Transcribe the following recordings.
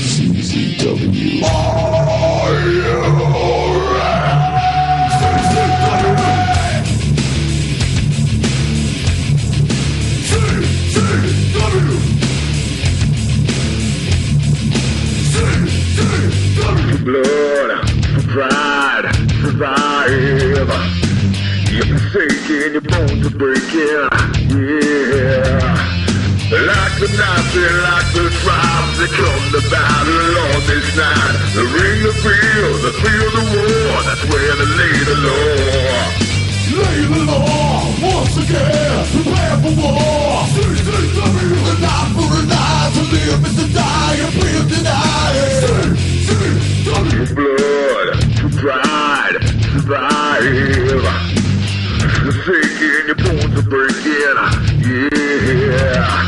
CZW. Blood, for pride, survive. You're forsaken, your bones are breaking, yeah. Like the Nazi, like the tribes, they come to battle on this night. The ring, the field, the war, that's where they lay the law. Lay the law, once again, prepare for war. CZW, a night for a night, to live is to die, and live to die. CZW, blood, for pride, survive. Forsaken, your bones are breaking, yeah.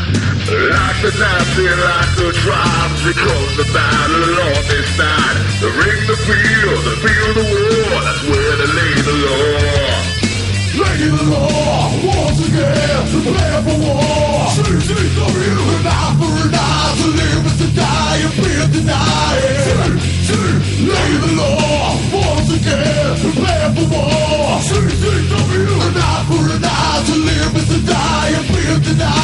Like the Nazi, like the tribes, they come to battle on this night. The ring, the field, the war, that's where they lay the law. Lay the law, once again, prepare for war. CZW, a night for a night, to live is to die, and fear denied. Lay the law, once again, prepare for war. CZW, a night for a night, to live is to die, and fear denied.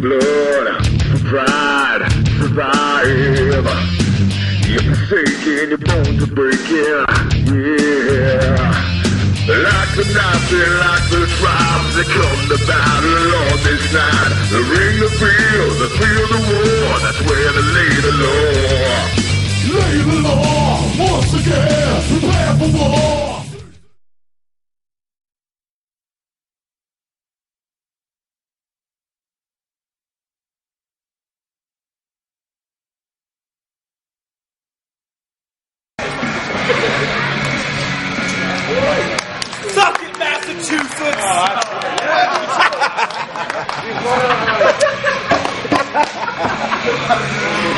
Blood, pride, survive. You're forsaken, your bones are breaking, yeah. Like the Nazi, like the tribes, they come to battle on this night. The ring, the field, the war, that's where they lay the law. Lay the law, once again, prepare for war. Suck it, Massachusetts!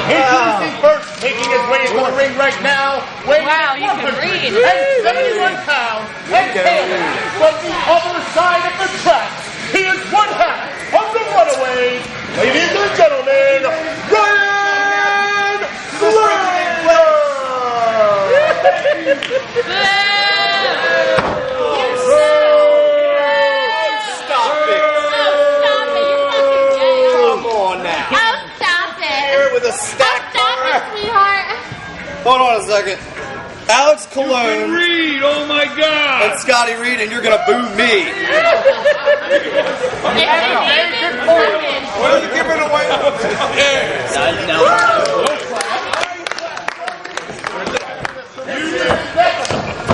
Introducing first, making his way into the ring right now, weighing 171 pounds, and hailing from the other side of the tracks. He is one half of the Runaways. Ladies and gentlemen, Ryan Hold on a second. Alex Cologne. Reed, oh my God. And Scotty Reed, and you're going to boo me. What are you giving away?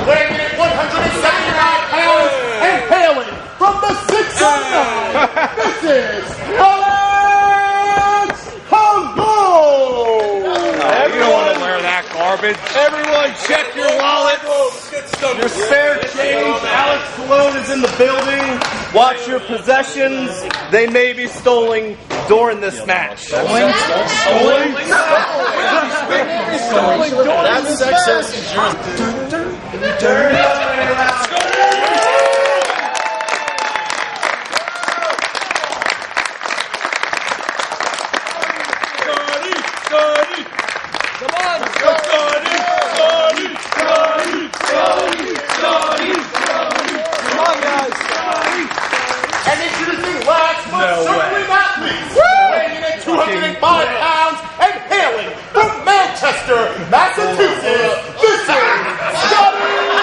Weighing in at 179 pounds and hailing from the 609. This is Alex Cologne. You don't want to wear that garbage. Everyone, check your wallets. Your spare change. Alex Cologne is in the building. Watch your possessions. They may be stolen during this match. Stolen? That's sexist. And introducing last but certainly not least, weighing in at 205 pounds and hailing from Manchester, Massachusetts, this is Scotty Reed!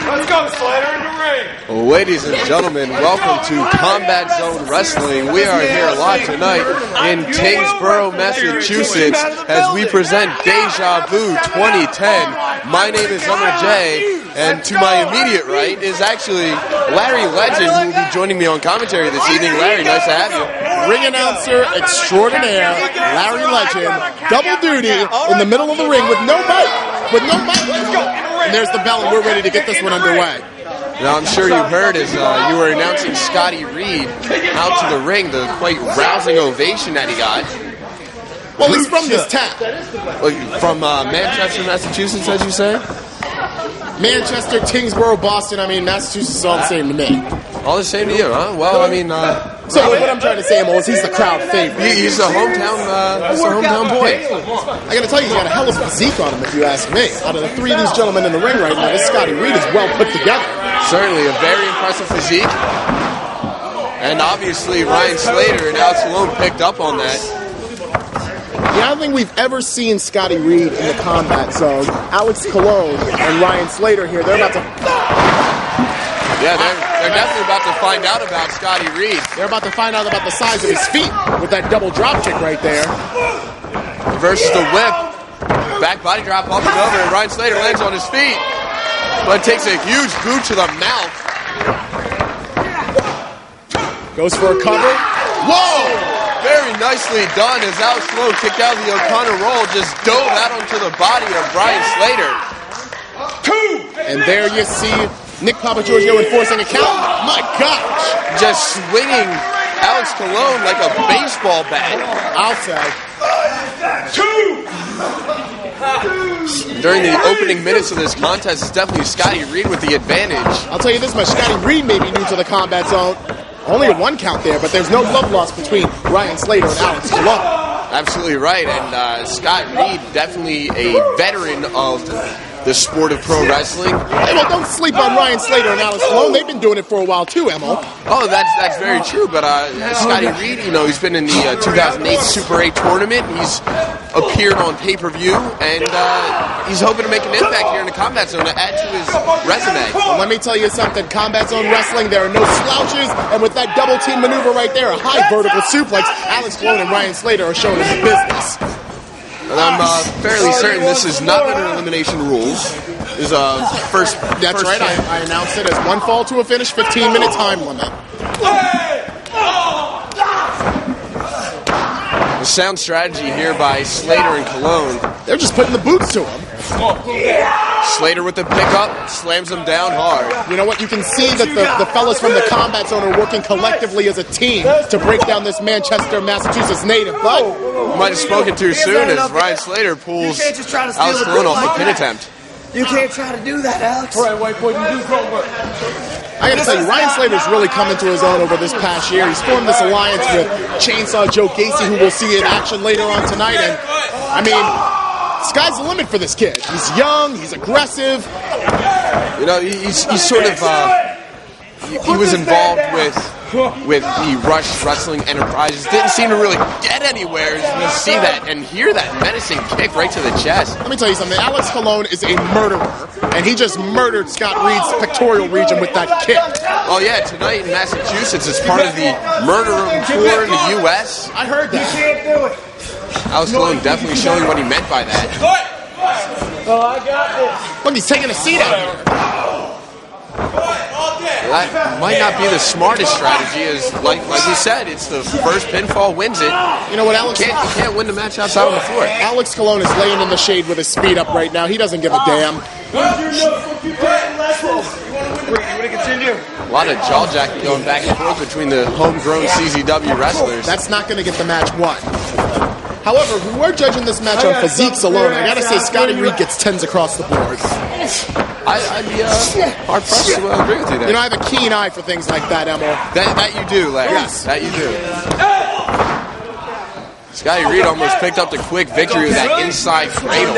Let's go, Slater, in the ring. Ladies and gentlemen, welcome to Combat Zone Wrestling. We are here live tonight in Kingsborough, Massachusetts, as we present Deja Vu 2010. My name is Summer J, and to my immediate right is actually Larry Legend, who will be joining me on commentary this evening. Larry, nice to have you. Ring announcer extraordinaire, Larry Legend, double duty in the middle of the ring with no mic. And there's the bell, and we're ready to get this one underway. Now, I'm sure you heard as you were announcing Scotty Reed out to the ring, the quite rousing ovation that he got. Well, he's from this town. From Manchester, Massachusetts, as you say? Manchester, Kingsborough, Boston. I mean, Massachusetts is all the same to me. All the same to you, huh? Well, I mean... So what I'm trying to say, Emil, is he's the crowd favorite. He's a hometown boy. I got to tell you, he's got a hell of a physique on him, if you ask me. Out of the three of these gentlemen in the ring right now, this Scotty Reed is well put together. Certainly, a very impressive physique. And obviously, Ryan Slater and Alex Malone picked up on that. Yeah, I don't think we've ever seen Scotty Reed in the combat zone. Alex Cologne and Ryan Slater here, they're about to... Yeah, they're definitely about to find out about Scotty Reed. They're about to find out about the size of his feet with that double drop kick right there. Versus the whip. Back body drop up and over, and Ryan Slater lands on his feet. But takes a huge boot to the mouth. Goes for a cover. Whoa! Very nicely done as Alex Malone kicked out the O'Connor roll, just dove out onto the body of Ryan Slater. And there you see Nick Papagiorgio enforcing a count. My gosh! Just swinging Alex Cologne like a baseball bat. Outside. During the opening minutes of this contest, it's definitely Scotty Reed with the advantage. I'll tell you this much, Scotty Reed may be new to the combat zone. Only a one count there, but there's no love lost between Ryan Slater and Alex Cologne. Absolutely right, and Scott Reed, definitely a veteran of the sport of pro wrestling. Hey, well, don't sleep on Ryan Slater and Alex Cologne. They've been doing it for a while too, Emil. Oh, that's very true, but Scotty Reed, he's been in the 2008 Super 8 tournament. He's appeared on pay-per-view, and he's hoping to make an impact here in the Combat Zone to add to his resume. Well, let me tell you something. Combat Zone Wrestling, there are no slouches, and with that double team maneuver right there, a high vertical suplex, Alex Cologne and Ryan Slater are showing his business. And I'm fairly certain this is not under elimination rules. Is first. That's right. I announced it as one fall to a finish, 15-minute time limit. The sound strategy here by Slater and Cologne. They're just putting the boots to him. Slater with the pickup, slams him down hard. You know what? You can see that the fellas from the Combat Zone are working collectively as a team to break down this Manchester, Massachusetts native. But you might have spoken too soon as Ryan Slater pulls Alex Cologne off the pin attempt. You can't try to do that, Alex. Right, white boy, you do grown work. I gotta tell you, Ryan Slater's really come into his own over this past year. He's formed this alliance with Chainsaw Joe Gacy, who we'll see in action later on tonight. And, I mean, sky's the limit for this kid. He's young, he's aggressive. He's sort of, he was involved with the Rush Wrestling Enterprises. Didn't seem to really get anywhere. You see that and hear that menacing kick right to the chest. Let me tell you something. Alex Cologne is a murderer, and he just murdered Scott Reed's pectoral region with that kick. Oh yeah, tonight in Massachusetts is part of the Murder Room tour in the U.S. I heard that. You can't do it. Alex Cologne definitely showing what he meant by that. Oh, I got this. Look, he's taking a seat out here. That might not be the smartest strategy, as like we said, it's the first pinfall wins it. You know what, Alex? You can't win the match outside on the floor. Alex Cologne is laying in the shade with his speed up right now. He doesn't give a damn. A lot of jaw jacking going back and forth between the homegrown CZW wrestlers. That's not going to get the match won. However, if we were judging this match on physiques alone, I gotta say Scotty Reed gets 10s across the board. I'd be hard pressed to agree with you there. You know, I have a keen eye for things like that, Emil. That you do, Larry. Yes. That you do. Scotty Reed almost picked up the quick victory with that inside cradle.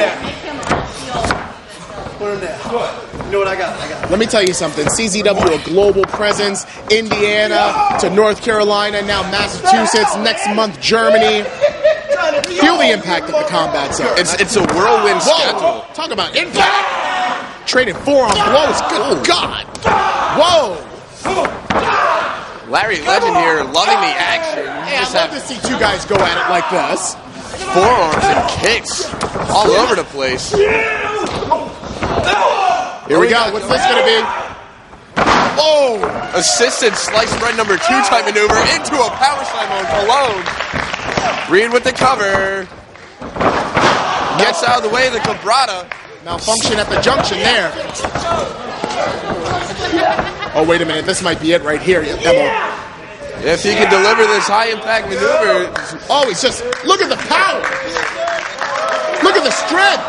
You know what I got? Let me tell you something. CZW, a global presence. Indiana to North Carolina, now Massachusetts, next month Germany. Feel the impact of the combat zone. It's a whirlwind schedule. Talk about impact. Trading forearm blows. Good God. Whoa. Larry Legend here, loving the action. Hey, I'd love to see two guys go at it like this. Forearms and kicks all over the place. Here we go. What's this going to be? Oh! Assisted slice spread number 2 type maneuver into a power slam on Cologne. Reed with the cover. Gets out of the way of the cabrata. Malfunction at the junction there. Oh, wait a minute. This might be it right here. If he can deliver this high impact maneuver. Oh, he's just, look at the power. Look at the strength.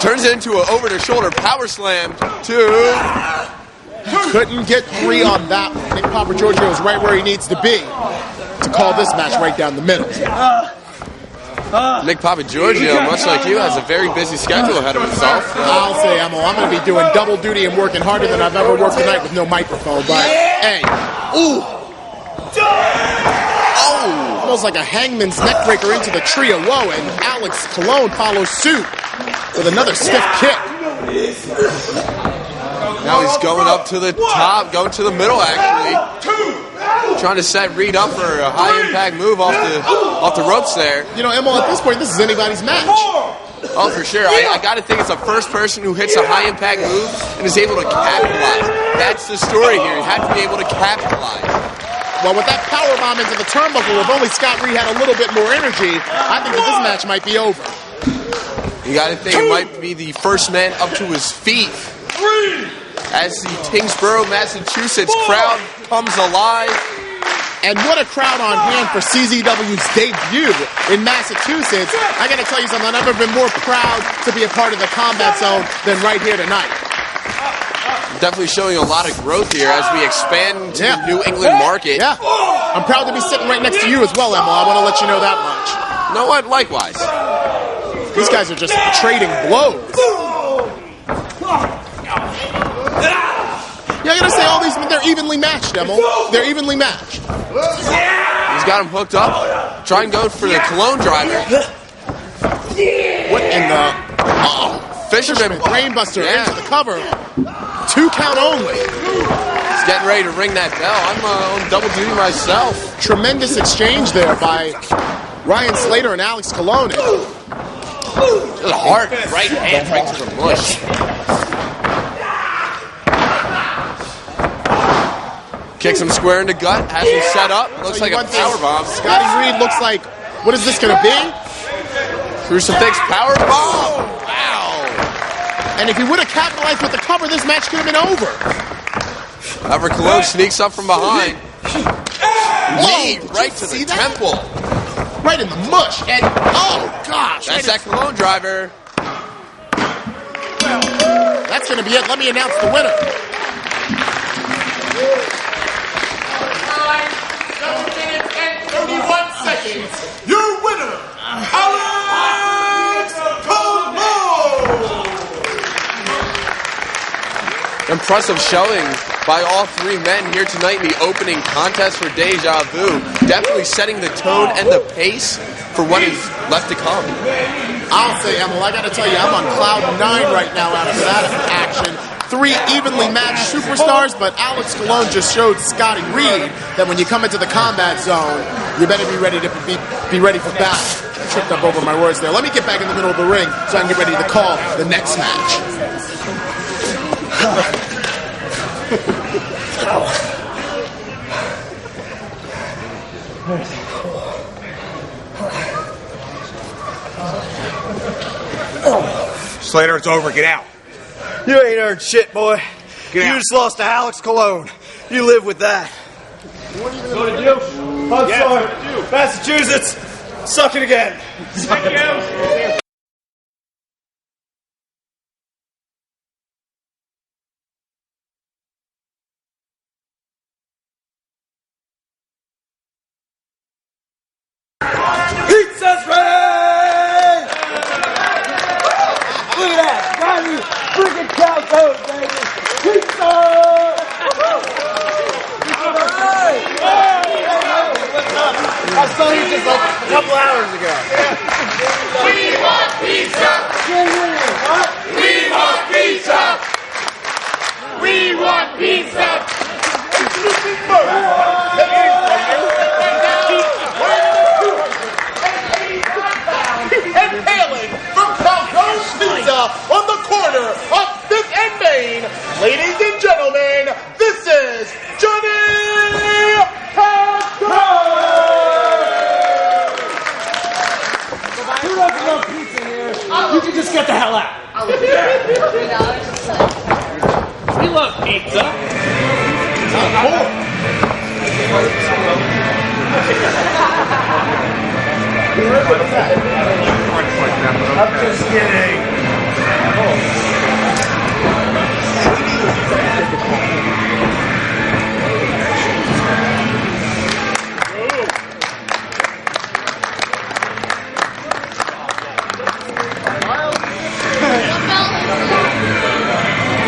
Turns it into an over the shoulder power slam. 2. Couldn't get 3 on that one. Nick Papa Giorgio is right where he needs to be to call this match right down the middle. Nick Papa Giorgio, much like you, has a very busy schedule ahead of himself. I'll say, Emil, I'm going to be doing double duty and working harder than I've ever worked tonight with no microphone. But, hey, ooh. Oh, almost like a hangman's neckbreaker into the trio. Whoa, and Alex Cologne follows suit with another stiff kick. Now he's going up to the top, going to the middle actually. Trying to set Reed up for a high impact move off the ropes there. You know, Emil, at this point, this is anybody's match. Oh, for sure. I got to think it's the first person who hits a high impact move and is able to capitalize. That's the story here. You have to be able to capitalize. Well, with that powerbomb into the turnbuckle, if only Scott Reed had a little bit more energy, I think that this match might be over. You got to think it might be the first man up to his feet as the Tingsboro, Massachusetts crowd comes alive. And what a crowd on hand for CZW's debut in Massachusetts. I got to tell you something, I've never been more proud to be a part of the Combat Zone than right here tonight. Definitely showing a lot of growth here as we expand to the New England market. Yeah, I'm proud to be sitting right next to you as well, Emma. I want to let you know that much. You know what? Likewise. These guys are just trading blows. Yeah, I gotta say, all these men, they're evenly matched, Emil. They're evenly matched. He's got him hooked up. Try and go for the Cologne driver. What in the... Oh, Fisherman Brainbuster into the cover. 2 count only. He's getting ready to ring that bell. I'm on double duty myself. Tremendous exchange there by Ryan Slater and Alex Cologne. Just a hard right hand right to the bush. Kicks him square in the gut. Has him set up. Looks like a powerbomb. Scotty Reed looks like, what is this going to be? Crucifix powerbomb. Wow. And if he would have capitalized with the cover, this match could have been over. However, Cologne sneaks up from behind. Knee right to the temple. Right in the mush. And, oh, gosh. That's that Cologne driver. That's going to be it. Let me announce the winner. 7 minutes and 31 seconds. Your winner, Alex Cologne! Impressive showing by all 3 men here tonight in the opening contest for Deja Vu. Definitely setting the tone and the pace for what is left to come. I'll say, Emil, I got to tell you, I'm on cloud 9 right now after that action. 3 evenly matched superstars, but Alex Cologne just showed Scotty Reed that when you come into the combat zone, you better be ready to be ready for battle. I tripped up over my words there. Let me get back in the middle of the ring so I can get ready to call the next match. Slater, it's over. Get out. You ain't earned shit, boy. Get out. You just lost to Alex Cologne. You live with that. So did you? I'm sorry. Massachusetts, suck it again. Thank you. Pizza's ready! Look at that. Got me freaking calzone, baby. Pizza! I saw you just like a couple hours ago. We want pizza! We want pizza! We want pizza! And hailing from Calzone's Pizza on the corner of 5th and Main, ladies and gentlemen, this is Johnny Calzone! Who doesn't love pizza here? You can just get the hell out. We love pizza. I'm just kidding.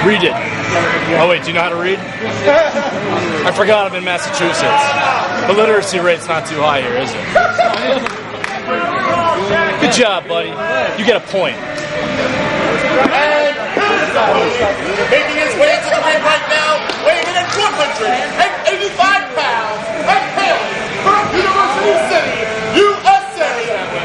Read it. Oh wait, do you know how to read? I forgot I'm in Massachusetts. The literacy rate's not too high here, is it? Good job, buddy. You get a point. And making his way to the ring right now, weighing in at 185 pounds, and hailing from University City, USA,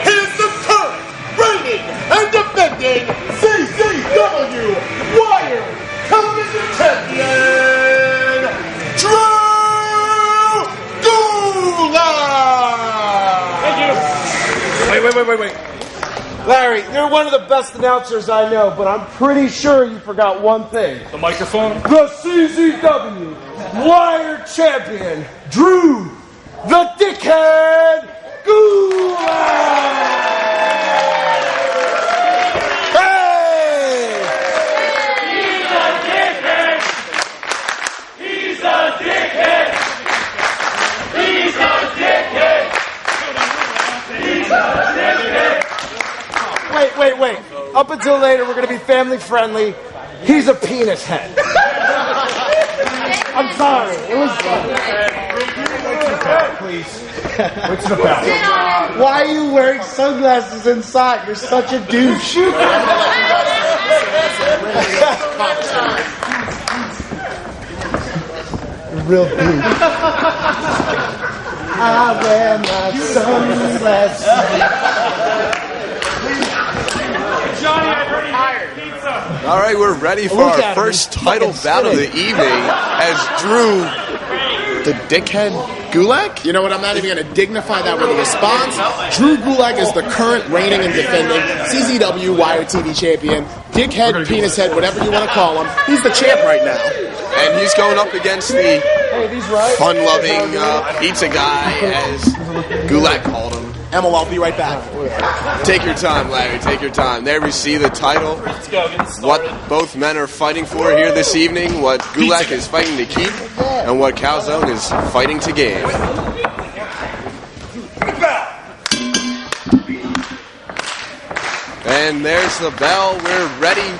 he is the current, reigning, and defending CZW Wire Television Champion, Drew Gulak! Thank you. Wait. Larry, you're one of the best announcers I know, but I'm pretty sure you forgot one thing. The microphone? The CZW Wire Champion, Drew the Dickhead Gulak! Hey! He's a dickhead! He's a dickhead! He's a dickhead! He's a dickhead! Wait. Up until later, we're going to be family friendly. He's a penis head. I'm sorry. It was please. What's the bell? Why are you wearing sunglasses inside? You're such a douche. Real douche. I wear my sunglasses. Johnny, I've heard pizza. All right, we're ready for our first title bout of the evening as Drew, the Dickhead Gulak? You know what? I'm not even going to dignify that with a response. Drew Gulak is the current reigning and defending CZW Wire TV champion. Dickhead, penis head, whatever you want to call him. He's the champ right now. And he's going up against the fun-loving pizza guy, as Gulak called him. Emil, I'll be right back. Take your time, Larry. Take your time. There we see the title. Let's go. Get started. What both men are fighting for here this evening. What Gulak is fighting to keep, and what Calzone is fighting to gain. And there's the bell. We're ready.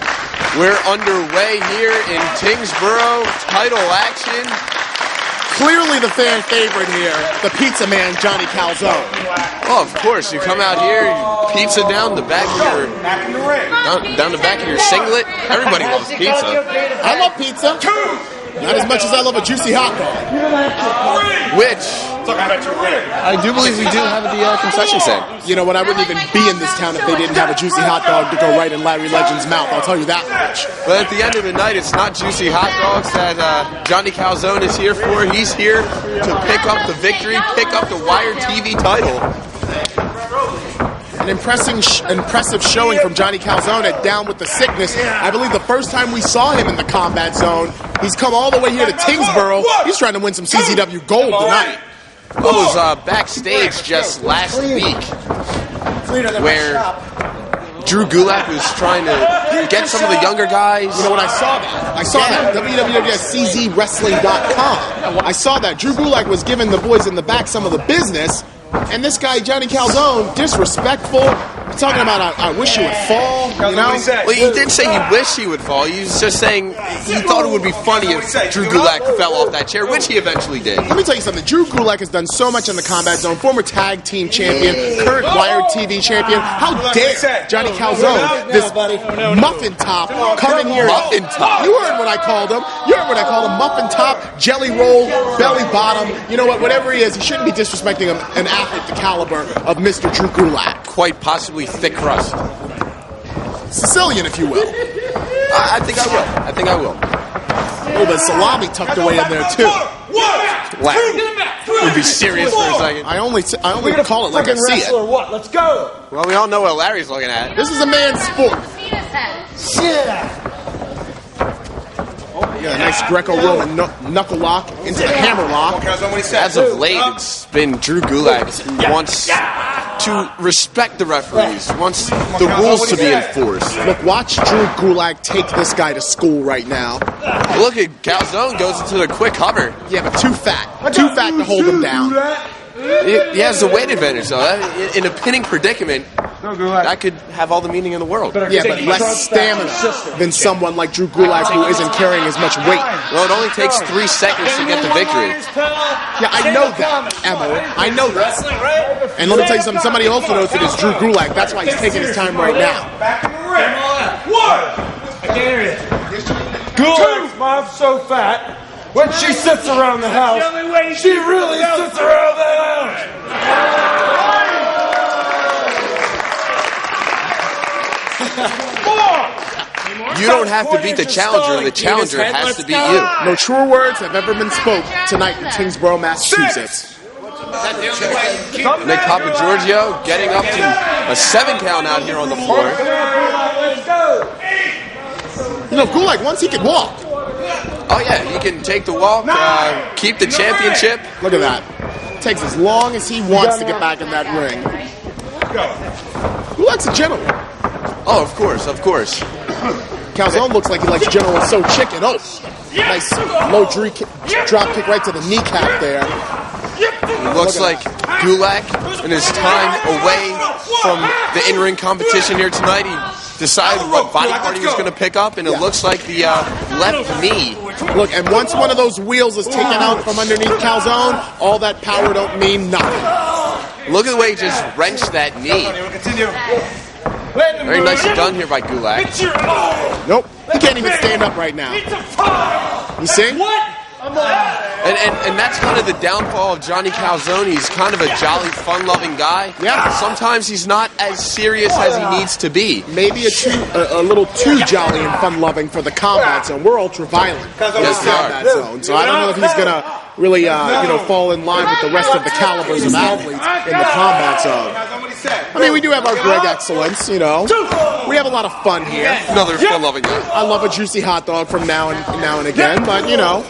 We're underway here in Tingsboro. Title action. Clearly the fan favorite here, the pizza man, Johnny Calzone. Oh, of course. You come out here, you pizza down the back of your down the back of your singlet. Everybody loves pizza. I love pizza. Not as much as I love a juicy hot dog. Which I do believe we do have at the concession stand. You know what? I wouldn't even be in this town if they didn't have a juicy hot dog to go right in Larry Legend's mouth. I'll tell you that much. But at the end of the night, it's not juicy hot dogs that Johnny Calzone is here for. He's here to pick up the victory, pick up the Wire TV title. An impressive showing from Johnny Calzone at Down with the Sickness. I believe the first time we saw him in the combat zone, he's come all the way here to Tingsboro. He's trying to win some CZW gold tonight. I was backstage just last week where Drew Gulak was trying to get some of the younger guys. You know what? I saw that. www.czwrestling.com. I saw that. Drew Gulak was giving the boys in the back some of the business. And this guy, Johnny Calzone, disrespectful. Talking about, I wish you would fall, you know? Well, he didn't say he wished he would fall. He was just saying he thought it would be funny if Drew Gulak fell off that chair, which he eventually did. Let me tell you something. Drew Gulak has done so much in the Combat Zone. Former tag team champion, current Wired TV champion. How dare Johnny Calzone, this muffin top, come in here. Muffin top? You heard what I called him. You heard what I called him. Muffin top, jelly roll, belly bottom. You know what? Whatever he is, he shouldn't be disrespecting an athlete the caliber of Mr. Drew Gulak. Quite possibly thick crust. Sicilian, if you will. I think I will. I think I will. A little bit of salami tucked away in there, too. Wow. Would be serious for a second. I only call it like I see it. Or what? Let's go. Well, we all know what Larry's looking at. This is a man's sport. Yeah, a nice Greco-Roman knuckle lock into the hammer lock. As of late, it's been Drew Gulak who wants to respect the referees, wants the rules to be enforced. Look, watch Drew Gulak take this guy to school right now. Look at Calzone goes into the quick hover. Yeah, but too fat to hold him down. He has the weight advantage, though. In a pinning predicament, that could have all the meaning in the world. Yeah, but less stamina than someone like Drew Gulak who isn't carrying as much weight. Well, it only takes 3 seconds to get the victory. Yeah, I know that, Emma. I know that. And let me tell you something. Somebody also knows it is Drew Gulak. That's why he's taking his time right now. Gulak's mom's so fat, when she sits around the house, she really sits around the house. You don't have to beat the challenger has to beat you. No truer words have ever been spoke tonight in Tingsboro, Massachusetts. Nick Papagiorgio getting up to a 7 count out here on the floor. You know, Gulak, once he can walk. Oh yeah, he can take the walk, keep the championship. Look at that. Takes as long as he wants to get back in that ring. Gulak's a gentleman. Oh, of course, of course. Calzone looks like he likes General So Chicken. Oh, nice low drop kick right to the kneecap there. It looks like Gulak, in his time away from the in-ring competition here tonight, he decided what body part he was going to pick up, and it looks like the left knee. Look, and once one of those wheels is taken out from underneath Calzone, all that power don't mean nothing. Look at the way he just wrenched that knee. Very nicely done here by Gulak. Nope, he can't even stand up right now. You see? And that's kind of the downfall of Johnny Calzone. He's kind of a jolly, fun-loving guy. Yeah. Sometimes he's not as serious as he needs to be. Maybe a little too jolly and fun-loving for the Combat Zone. We're ultra-violent in the Combat Zone, so I don't know if he's going to really, fall in line with the rest of the calibers of athletes in the Combat Zone. I mean, we do have our Greg excellence, you know. We have a lot of fun here. Another fun-loving guy. I love a juicy hot dog from now and again, but, you know,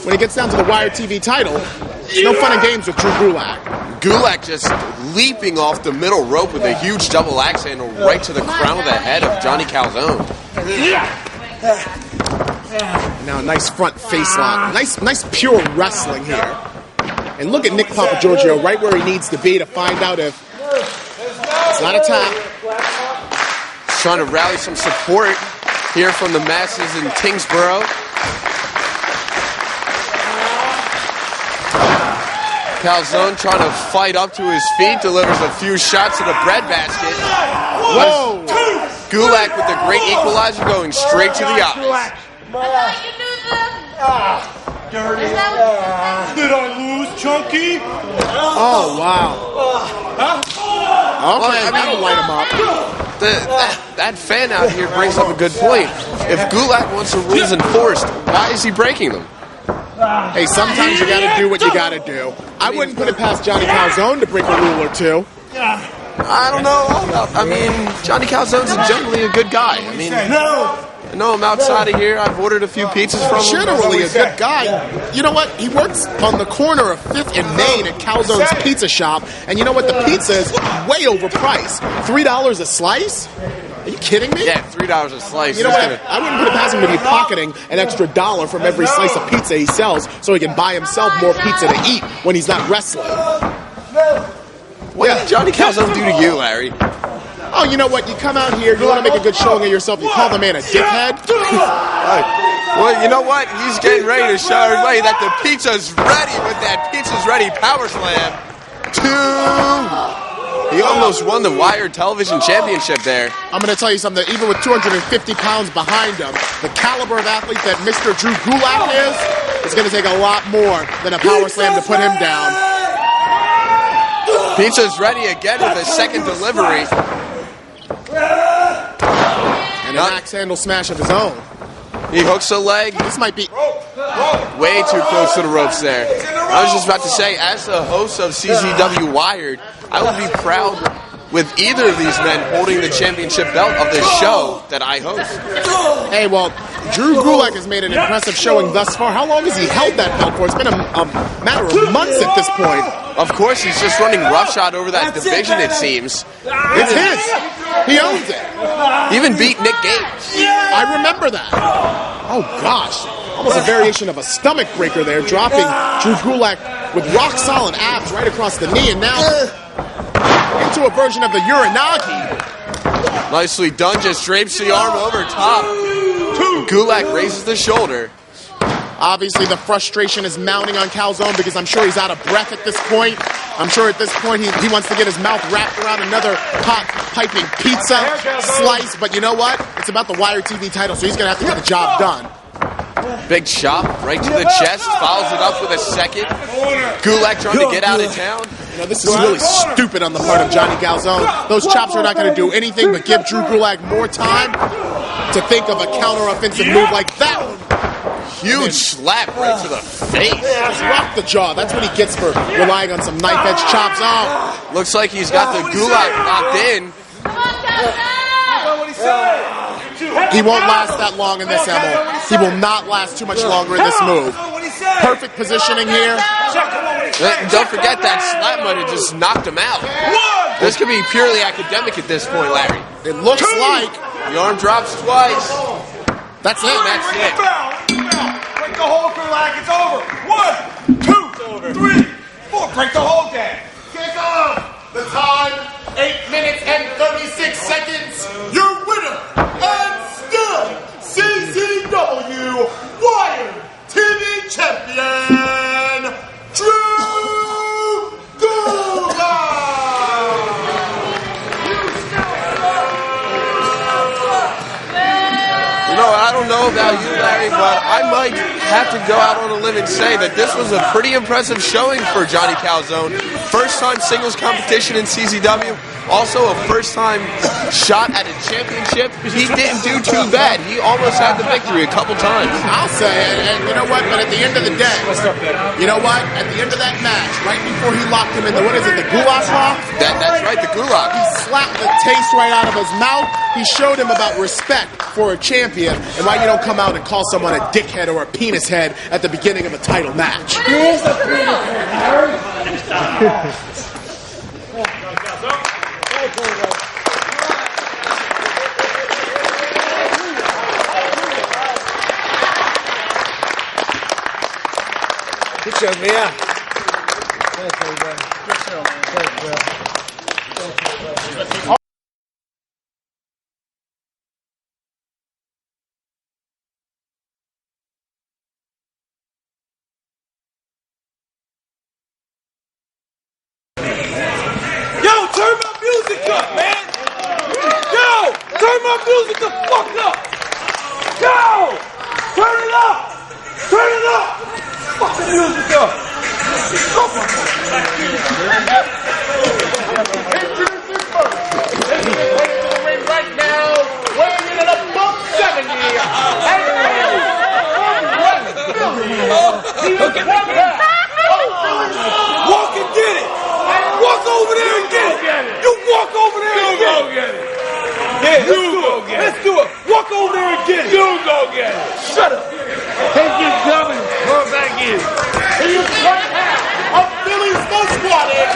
when it gets down to the Wired TV title, no fun and games with Drew Gulak. Gulak just leaping off the middle rope with a huge double axe handle right to the crown of the head of Johnny Calzone. Now a nice front face lock. Nice pure wrestling here. And look at Nick Papagiorgio right where he needs to be to find out if it's not a tap. He's trying to rally some support here from the masses in Tingsboro. Calzone trying to fight up to his feet, delivers a few shots to the breadbasket. Whoa! Gulak with the great equalizer going straight to the eyes. Did I lose, Chunky? Oh, wow. Okay, that'll light him up. That fan out here brings up a good point. If Gulak wants the rules enforced, why is he breaking them? Hey, sometimes you gotta do what you gotta do. I wouldn't put it past Johnny Calzone to break a rule or two. I don't know. I mean, Johnny Calzone's generally a good guy. I mean, I know him outside of here. I've ordered a few pizzas from him. Generally a good guy. You know what? He works on the corner of 5th and Main at Calzone's Pizza Shop. And you know what? The pizza is way overpriced. $3 a slice? Are you kidding me? Yeah, $3 a slice. You know what? I wouldn't put it past him to be pocketing an extra $1 from every slice of pizza he sells so he can buy himself more pizza to eat when he's not wrestling. What did Johnny Calzone do to you, Larry? Oh, you know what? You come out here, you want to make a good showing of yourself, you call the man a dickhead? Well, you know what? He's getting ready to show everybody that the pizza's ready with that Pizza's Ready Power Slam. 2. He almost won the Wired Television Championship there. I'm going to tell you something. Even with 250 pounds behind him, the caliber of athlete that Mr. Drew Gulak is going to take a lot more than a power slam to put him down. Pizza's ready again with a second delivery. And an axe handle smash of his own. He hooks a leg. This might be way too close to the ropes there. I was just about to say, as the host of CZW Wired, I would be proud with either of these men holding the championship belt of the show that I host. Hey, well, Drew Gulak has made an impressive showing thus far. How long has he held that belt for? It's been a matter of months at this point. Of course, he's just running roughshod over that division, it seems. It's his. He owns it. He even beat Nick Gage. I remember that. Oh, gosh. Almost a variation of a stomach breaker there, dropping Drew Gulak with rock-solid abs right across the knee, and now into a version of the Uranagi. Nicely done, just drapes the arm over top. Gulak raises the shoulder. Obviously, the frustration is mounting on Calzone because I'm sure he's out of breath at this point. I'm sure at this point he wants to get his mouth wrapped around another hot, piping pizza slice. But you know what? It's about the Wire TV title, so he's going to have to get the job done. Big chop right to the chest, follows it up with a second. Gulak trying to get out of town. You know, this is really stupid on the part of Johnny Calzone. Those chops are not going to do anything but give Drew Gulak more time to think of a counter-offensive move like that one. Huge slap right to the face. Just rock the jaw. That's what he gets for relying on some knife-edge chops. Oh. Looks like he's got the Gulak locked in. He won't last that long in this, Emil. He will not last too much longer in this move. Perfect positioning here. Don't forget that slap might have just knocked him out. This could be purely academic at this point, Larry. It looks like. The arm drops twice. That's it. That's it. Break the whole Gulak. It's over. 1, 2, 3, 4. Break the whole game. Kick off. The time, 8 minutes and 36 seconds. Your winner and still CZW Wired TV Champion, Drew Gulak. I don't know about you, Larry, but I might have to go out on a limb and say that this was a pretty impressive showing for Johnny Calzone. First time singles competition in CZW, also a first time shot at a championship. He didn't do too bad. He almost had the victory a couple times. I'll say it, and you know what? But at the end of the day, you know what? At the end of that match, right before he locked him in the, what is it, the Gulak lock? That's right, the Gulak. He slapped the taste right out of his mouth. He showed him about respect for a champion and why you don't come out and call someone a dickhead or a penis head at the beginning of a title match. Here's a penis head, Harry. Good show, man. Thanks, everybody. Good show, man. Thanks, bro. Turn my music up, man! Yo! Turn my music the fuck up! Yo! Turn it up! Turn it up! Fuck the music up! Right now, weighing in at a buck 70. Walk and get it! Walk over there and get it! You walk over there and get it! Yeah, let's do it! Walk over there and get it! You go get it! Shut up! Take your coming. Go back in. He's one half of Philly's most wanted.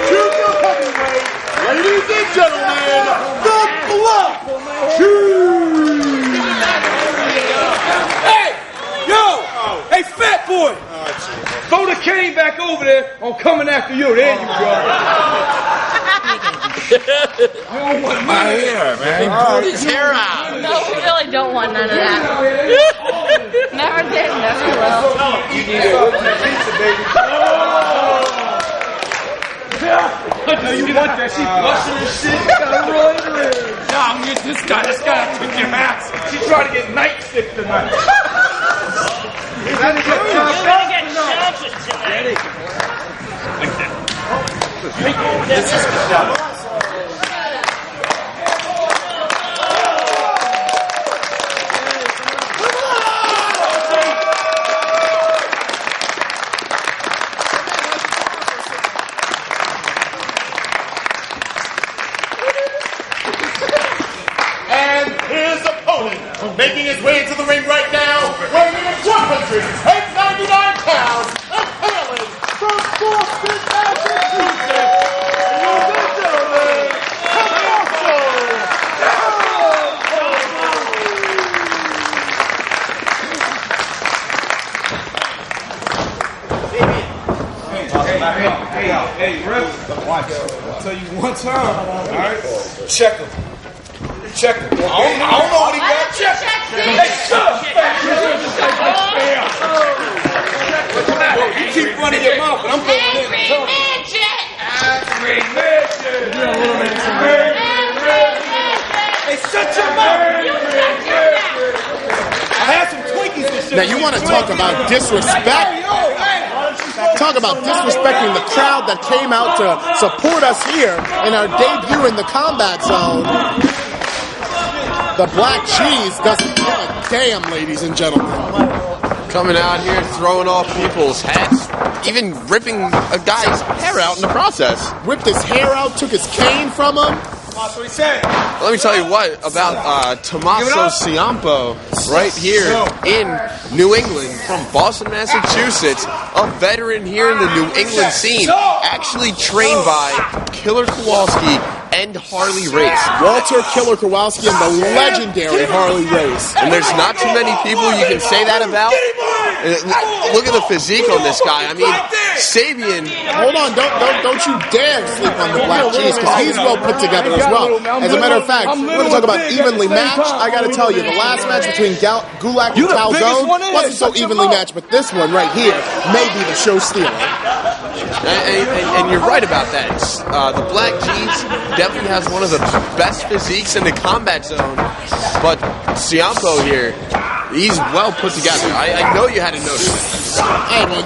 Junior heavyweight, ladies and gentlemen, the Blood Hey! Yo! Hey, fat boy! Throw the came back over there, I'm coming after you. There you go. I don't want my hair, man. Pull his hair out. No, we really don't want none of that. Never did, never will. You need a pizza, baby. You want that? She blushing and shit. You gotta roll it in. No, I'm gonna get this guy. This guy took your ass. She's trying to get nightstick tonight. You're gonna get chocolate tonight. This is making his way to the ring right now, weighing in at 199 pounds, and hailing from Boston, Massachusetts, ladies and gentlemen, Hey, Rip, watch. I'll tell you one time, all right? Check him. Check him. I don't know what he got. Check him. Hey, shut up. You keep running your mouth, but I'm going in. Angry midget. Hey, shut your mouth. I had some Twinkies and shit. Now you want to talk about disrespect? Talk about disrespecting the crowd that came out to support us here in our debut in the Combat Zone. The Black Cheese doesn't give a damn, ladies and gentlemen. Coming out here, throwing off people's hats, even ripping a guy's hair out in the process. Ripped his hair out, took his cane from him. That's what he said. Let me tell you what about Tommaso Ciampa right here in New England from Boston, Massachusetts, a veteran here in the New England scene, actually trained by Killer Kowalski and Harley Race. Walter Killer Kowalski and the legendary Harley Race. And there's not too many people you can say that about. Look at the physique on this guy. I mean, Sabian. Hold on, don't you dare sleep on the Black Cheese, because he's well put together as well. As a matter of fact, we're going to talk about evenly matched. I got to tell you, the last match between Gulak and Calzone wasn't so evenly matched, but this one right here may be the show stealer. And you're right about that. The Black Cheese definitely has one of the best physiques in the Combat Zone, but Ciampa here, he's well put together. I know you had to notice it. Hey, well,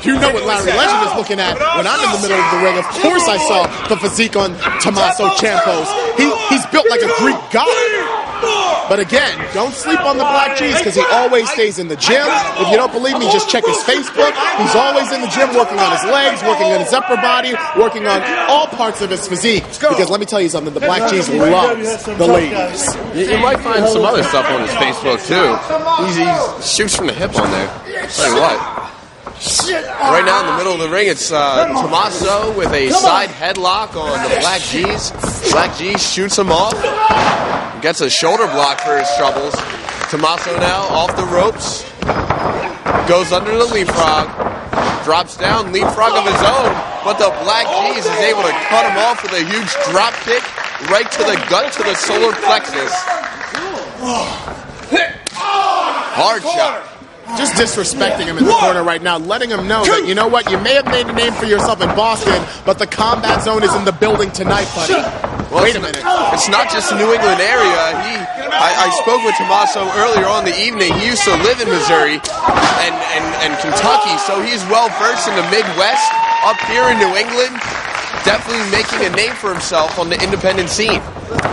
you know what Larry Legend is looking at when I'm in the middle of the ring. Of course I saw the physique on Tommaso Ciampa's. He's built like a Greek god. But again, don't sleep on the Black Cheese, because he always stays in the gym. If you don't believe me, just check his Facebook. He's always in the gym working on his legs, working on his upper body, working on all parts of his physique. Because let me tell you something, the Black Cheese loves the ladies. You might find some other stuff on his Facebook too. He shoots from the hip on there. Tell you what. Right now in the middle of the ring, it's Tommaso with a side headlock on the Black Cheese. Black Cheese shoots him off. Gets a shoulder block for his troubles. Tommaso now off the ropes. Goes under the leapfrog. Drops down, leapfrog of his own. But the Black Cheese is able to cut him off with a huge drop kick right to the gut, to the solar plexus. Hard shot. Just disrespecting him in the corner right now, letting him know that, you know what, you may have made a name for yourself in Boston, but the Combat Zone is in the building tonight, buddy. Well, wait a minute. It's not just the New England area. I spoke with Tommaso earlier on in the evening. He used to live in Missouri and Kentucky, so he's well versed in the Midwest. Up here in New England, definitely making a name for himself on the independent scene.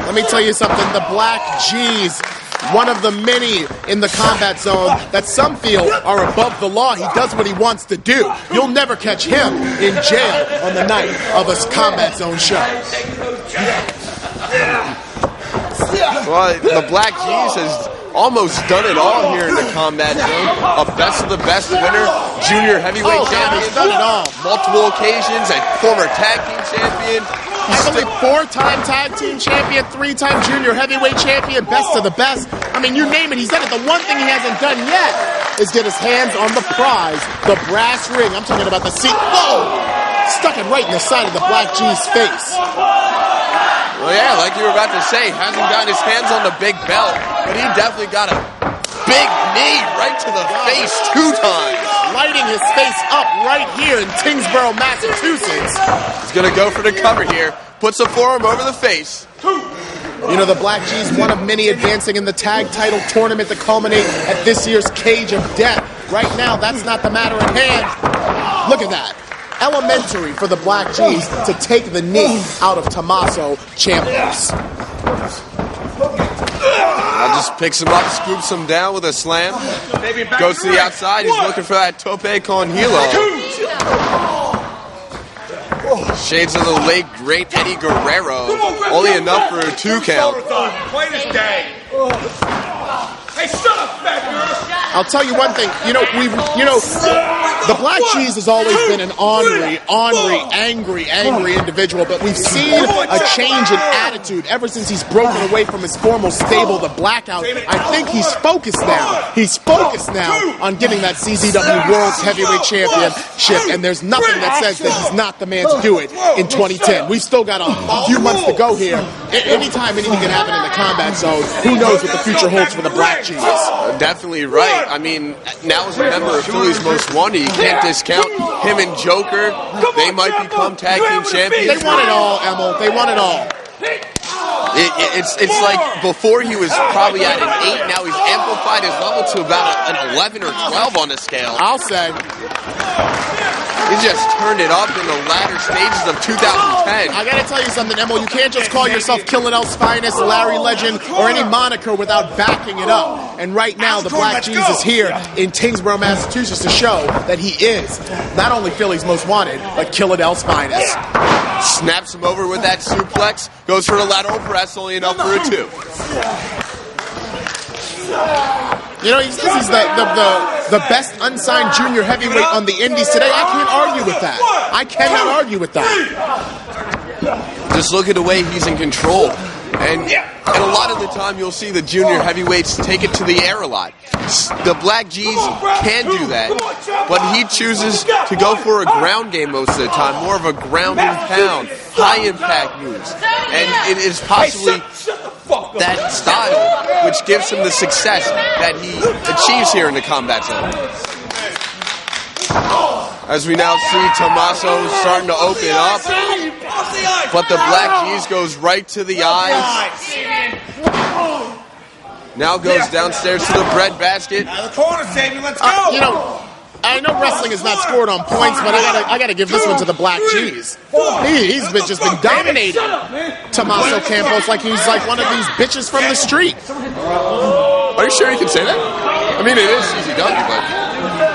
Let me tell you something, the Black G's, one of the many in the Combat Zone that some feel are above the law. He does what he wants to do. You'll never catch him in jail on the night of a Combat Zone show. Well, the Black G's has almost done it all here in the Combat Zone. A best of the best winner, junior heavyweight champion. He's done it all. Multiple occasions, a former tag team champion. I believe 4-time tag team champion, 3-time junior heavyweight champion, best of the best. I mean, you name it, he's done it. The one thing he hasn't done yet is get his hands on the prize, the brass ring. I'm talking about the seat. Whoa! Stuck it right in the side of the Black G's face. Well, yeah, like you were about to say, hasn't gotten his hands on the big belt, but he definitely got a big knee right to the face 2 times. Lighting his face up right here in Tingsboro, Massachusetts. He's going to go for the cover here. Puts the forearm over the face. You know, the Black G's one of many advancing in the tag title tournament to culminate at this year's Cage of Death. Right now, that's not the matter at hand. Look at that. Elementary for the Black G's to take the knee out of Tommaso Ciampa. Just picks him up, scoops him down with a slam. Goes to the outside. He's looking for that tope con hilo. Shades of the late great Eddie Guerrero. Only enough for a 2 count. Play this game. Hey, shut up, fat girl. I'll tell you one thing. The Black G's has always been an ornery, angry individual, but we've seen a change in attitude ever since he's broken away from his formal stable, the Blackout. I think he's focused now. He's focused now on getting that CZW World Heavyweight Championship, and there's nothing that says that he's not the man to do it in 2010. We've still got a few months to go here. Anytime anything can happen in the Combat Zone, who knows what the future holds for the Black G's. Definitely right. I mean, now as a member of Philly's Most Wanted, you can't discount him and Joker. They might become tag team champions. They want it all, Emil. They want it all. It's like before he was probably at an 8, now he's amplified his level to about an 11 or 12 on the scale. I'll say. He just turned it up in the latter stages of 2010. I gotta tell you something, Emil. You can't just call yourself Killer L's Finest, Larry Legend, or any moniker without backing it up. And right now, the Black G's is here in Tingsboro, Massachusetts to show that he is not only Philly's Most Wanted, but Killer L's Finest. Snaps him over with that suplex. Goes for the lateral press, only enough for a 2. You know, he says he's the best unsigned junior heavyweight on the indies today. I can't argue with that. I cannot argue with that. Just look at the way he's in control. And a lot of the time you'll see the junior heavyweights take it to the air a lot. The Black G's can do that, but he chooses to go for a ground game most of the time, more of a ground and pound, high impact moves. And it is possibly that style which gives him the success that he achieves here in the Combat Zone. As we now see Tommaso starting to open up, but the Black G's goes right to the eyes. Now goes downstairs to the bread basket. The corner, Sabian, let's go. I know wrestling is not scored on points, but I gotta give this one to the Black G's. He's just been dominating Tommaso Campos like he's like one of these bitches from the street. Are you sure you can say that? I mean, it is CZW, but...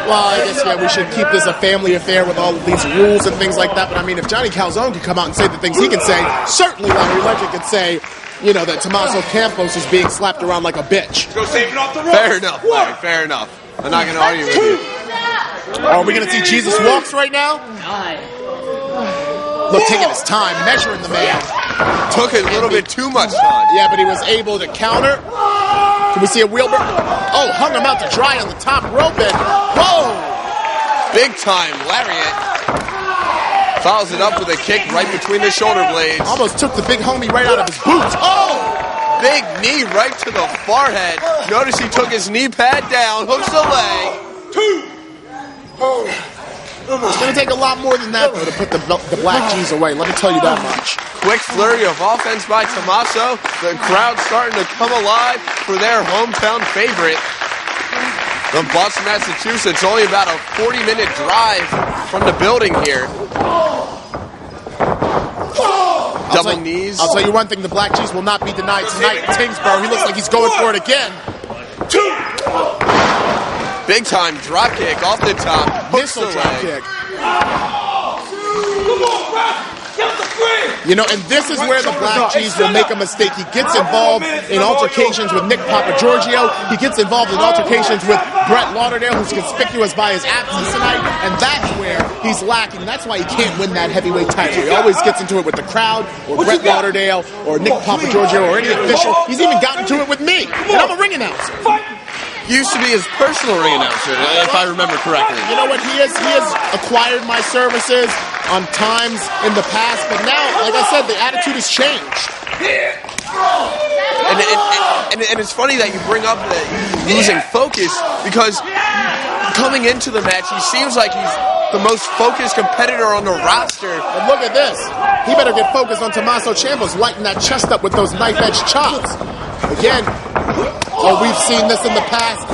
Well, I guess, we should keep this a family affair with all of these rules and things like that, but I mean, if Johnny Calzone could come out and say the things he can say, certainly Larry Legend could say, that Tommaso Campos is being slapped around like a bitch. Go save it off the rope. Fair enough, Larry, fair enough. I'm not going to argue with you. Are we going to see Jesus Walks right now? Look, taking his time, measuring the man. Took a little bit too much time. Yeah, but he was able to counter. Can we see a wheelbarrow? Oh, hung him out to dry on the top rope and whoa! Big time lariat. Follows it up with a kick right between the shoulder blades. Almost took the big homie right out of his boots. Oh! Big knee right to the forehead. Notice he took his knee pad down, hooks the leg. 2. It's going to take a lot more than that, though, to put the Black G's away. Let me tell you that much. Quick flurry of offense by Tommaso. The crowd starting to come alive for their hometown favorite. From Boston, Massachusetts, only about a 40-minute drive from the building here. Double knees. I'll tell you one thing, the Black G's will not be denied tonight in Tingsboro. He looks like he's going for it again. 2. Big time drop kick off the top. Hooks the Missile drop leg. kick. Come on, Rock. Get the free. You know, and this is where the Black G's will make a mistake. He gets involved in altercations with Nick Papagiorgio. He gets involved in altercations with Brett Lauderdale, who's conspicuous by his absence tonight, and that's where he's lacking. That's why he can't win that heavyweight title. He always gets into it with the crowd, or Brett Lauderdale, or Nick Papagiorgio, or any official. He's even gotten to it with me, and I'm a ring announcer. Used to be his personal ring announcer, if I remember correctly. You know what? He has acquired my services on times in the past, but now, like I said, the attitude has changed. And it's funny that you bring up that losing focus, because coming into the match, he seems like he's the most focused competitor on the roster. And look at this. He better get focused on Tommaso Ciampa's lighting that chest up with those knife-edge chops. Again, we've seen this in the past.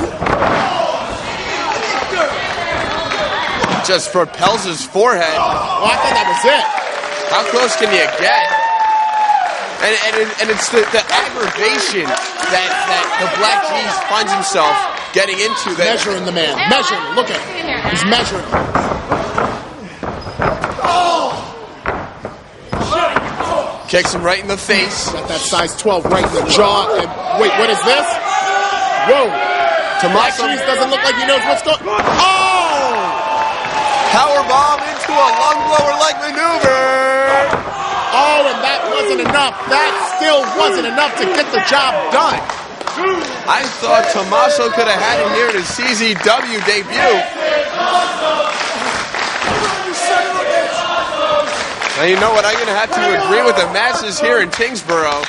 Just propels his forehead. Oh, I thought that was it. How close can you get? And it's the aggravation that the Black G's finds himself getting into. That measuring the man. Measuring. Look at him. He's measuring. Kicks him right in the face. Got that size 12 right in the jaw. And wait, what is this? Whoa. Black G's doesn't look like he knows what's going on. Oh! Powerbomb into a lung blower-like maneuver. Oh, and that wasn't enough. That still wasn't enough to get the job done. I thought Tommaso could have had him here at his CZW debut. Now you know what, I'm going to have to agree with the masses here in Tingsboro.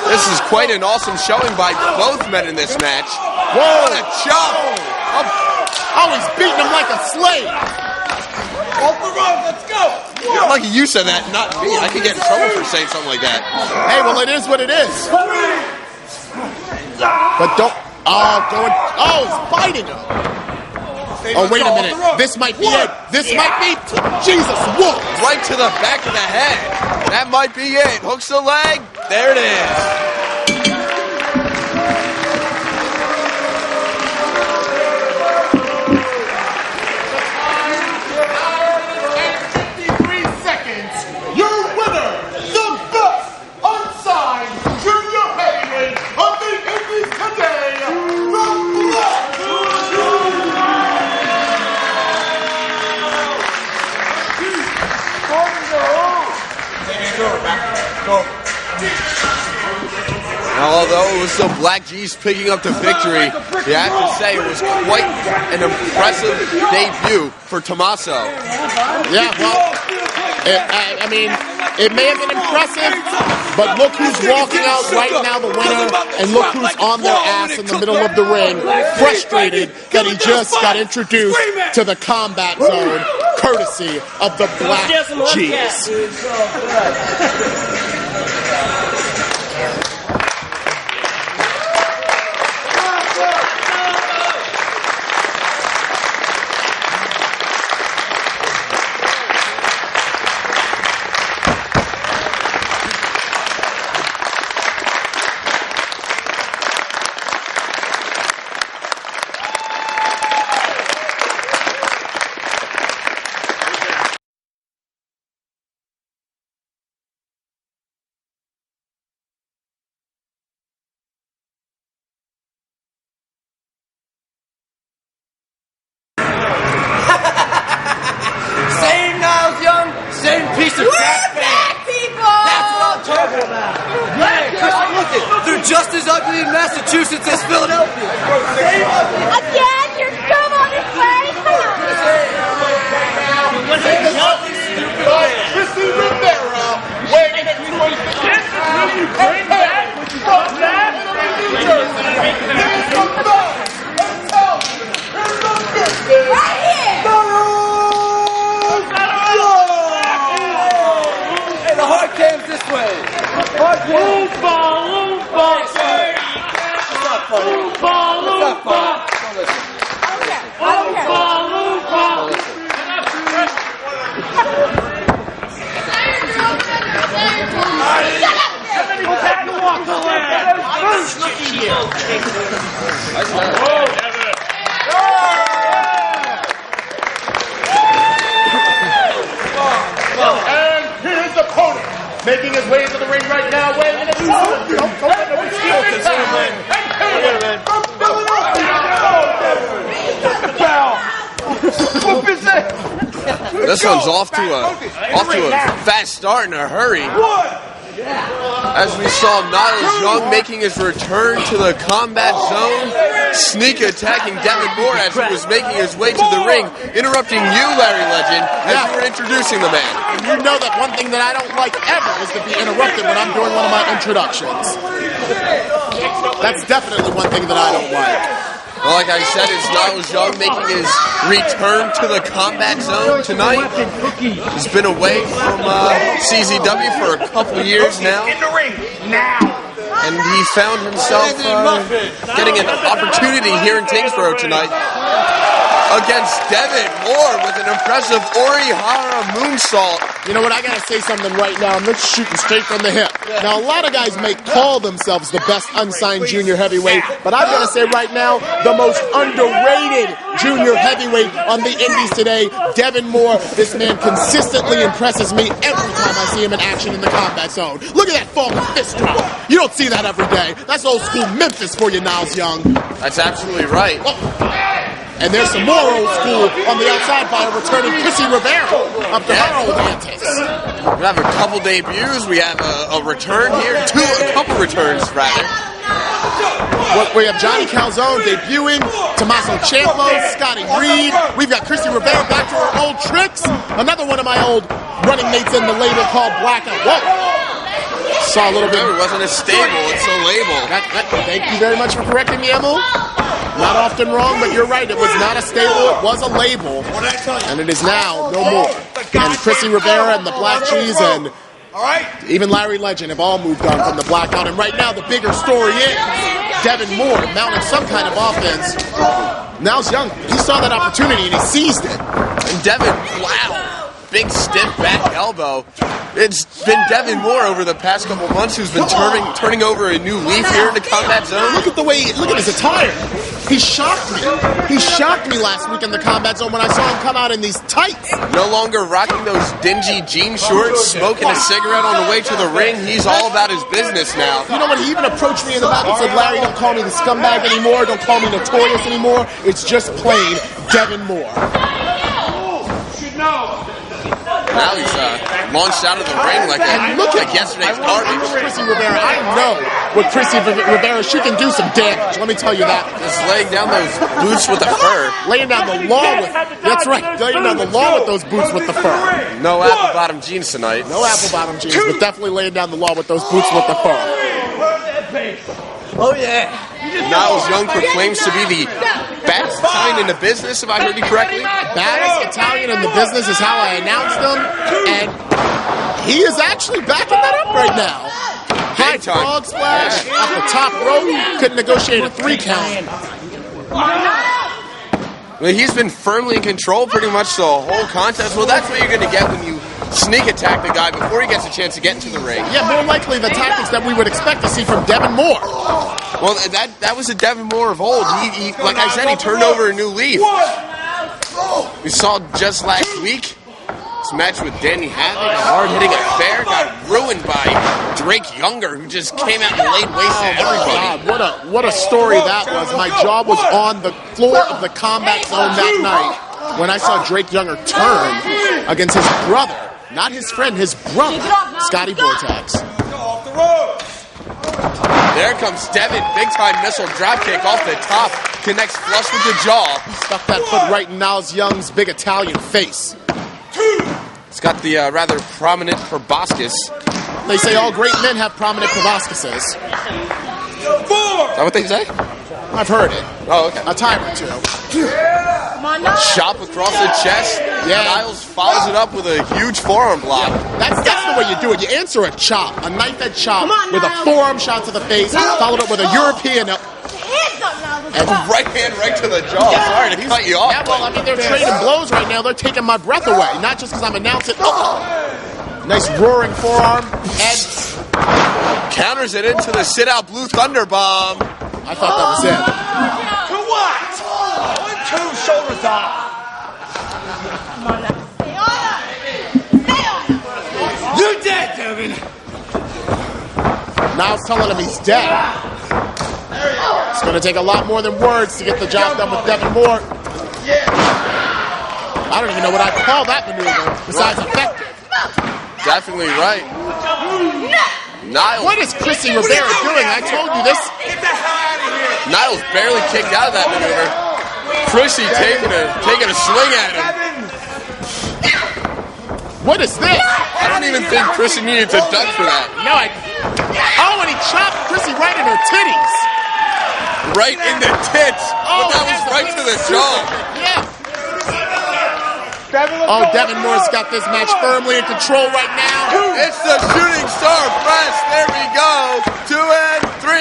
This is quite an awesome showing by both men in this match. Whoa! What a chop! Oh, he's beating him like a slave. Off the road, let's go! You're lucky you said that, not me. I could get in trouble for saying something like that. Hey, well, it is what it is. But don't... he's fighting him. Oh, wait a minute. This might be it. This might be... Jesus, whoa! Right to the back of the head. That might be it. Hooks the leg. There it is. Now, although it was still Black G's picking up the victory, you have to say it was quite an impressive debut for Tommaso. Yeah, well, I mean, it may have been impressive, but look who's walking out right now, the winner, and look who's on their ass in the middle of the ring, frustrated that he just got introduced to the combat zone, courtesy of the Black G's. Just as ugly in Massachusetts as Philadelphia. Again, you're so on his way. Chrissy Rivera, waiting to this is when you bring back from that New Jersey. Here's the best Italian in the business. Right here. Hey, the hard cam's this way. Hard cam. And his opponent, making his way into the ring right now, weighing in at 200. Don't let nobody steal this. From Philadelphia. This one's off to a fast start in a hurry. As we saw Niles Young making his return to the combat zone, sneak attacking Devin Moore as he was making his way to the ring, interrupting you, Larry Legend, as you were introducing the man. And you know that one thing that I don't like ever is to be interrupted when I'm doing one of my introductions. That's definitely one thing that I don't like. Well, like I said, it's Niles Young making his return to the combat zone tonight. He's been away from CZW for a couple years now. In the ring now. And he found himself getting an opportunity here in Tingsboro tonight against Devin Moore with an impressive Orihara moonsault. You know what, I gotta say something right now, and let's shooting straight from the hip. Now, a lot of guys may call themselves the best unsigned junior heavyweight, but I'm gonna say right now, the most underrated junior heavyweight on the indies today, Devin Moore. This man consistently impresses me every time I see him in action in the combat zone. Look at that falling fist drop. You don't see that every day. That's old school Memphis for you, Niles Young. That's absolutely right. And there's some more old school on the outside by a returning Chrissy Rivera up to her old antics. We have a couple debuts. We have a return here. A couple returns, rather. We have Johnny Calzone debuting, Tommaso Ciampa, Scotty Reed. We've got Chrissy Rivera back to her old tricks. Another one of my old running mates in the label called Blackout. Whoa. Saw a little bit. It wasn't a stable, it's a label. Thank you very much for correcting me, Emil. Not often wrong, but you're right. It was not a stable, it was a label. And it is now no more. And Chrissy Rivera and the Black Cheese and even Larry Legend have all moved on from the Blackout. And right now the bigger story is Devin Moore mounting some kind of offense. Niles Young, he saw that opportunity and he seized it. And Devin, wow, big stiff back elbow. It's been Devin Moore over the past couple months who's been turning over a new leaf here in the combat zone. Look at his attire. He shocked me. He shocked me last week in the combat zone when I saw him come out in these tights. No longer rocking those dingy jean shorts, smoking a cigarette on the way to the ring. He's all about his business now. You know what? He even approached me in the back and said, Larry, don't call me the scumbag anymore. Don't call me notorious anymore. It's just plain Devin Moore. Now he's launched out of the ring like yesterday's garbage. Chrissy Rivera, I know with Chrissy Rivera, she can do some damage. Let me tell you that. Just laying down those boots with the fur. Laying down the law with, that's right, laying down the law with those boots with the fur. No apple bottom jeans tonight. No apple bottom jeans, but definitely laying down the law with those boots with the fur. Oh, yeah. Niles Young proclaims to be the baddest Italian in the business, if I heard you correctly. Baddest Italian in the business is how I announced him, and he is actually backing that up right now. High frog splash off the top rope, couldn't negotiate a 3 count. Well, he's been firmly in control pretty much the whole contest. Well, that's what you're going to get when you sneak attack the guy before he gets a chance to get into the ring. Yeah, more likely the tactics that we would expect to see from Devin Moore. Well, that was a Devin Moore of old. He like I said, he turned over a new leaf. We saw just last week his match with Danny Havoc, a hard-hitting affair, got ruined by Drake Younger, who just came out and laid waste to everybody. God, what a story that was. My jaw was on the floor of the combat zone that night when I saw Drake Younger turn against his brother. Not his friend, his brother, Scotty Vortex. There comes Devin, big-time missile dropkick off the top, connects flush with the jaw. Stuck that foot right in Niles Young's big Italian face. It's got the rather prominent proboscis. They say all great men have prominent proboscises. Is that what they say? I've heard it. Oh, okay. A time or two. Chop across the chest. Yeah. Niles follows it up with a huge forearm block. That's the way you do it. You answer a chop, a knife-edge chop with a forearm shot to the face, followed up with a European and right hand right to the jaw. Sorry to cut you off. Yeah, well, I mean, they're trading blows right now. They're taking my breath away. Not just because I'm announcing. Oh. Nice roaring forearm. And counters it into the sit-out Blue Thunder Bomb. I thought that was it. To what? 1, 2, shoulders off. You dead, Devin. Devin. Niles telling him he's dead. It's going to take a lot more than words to get the job done with Devin Moore. I don't even know what I'd call that maneuver besides effective. Definitely right. Niles. What is Chrissy Rivera doing? I told you this. Niles barely kicked out of that maneuver. Chrissy taking a swing at him. What is this? I don't even think Chrissy needed to duck for that. No, and he chopped Chrissy right in her titties. Right in the tits. Oh, but that was right to the jaw. Yeah. Oh, Devin Moore's got this match firmly in control right now. It's the shooting star press. There we go. 2 and 3.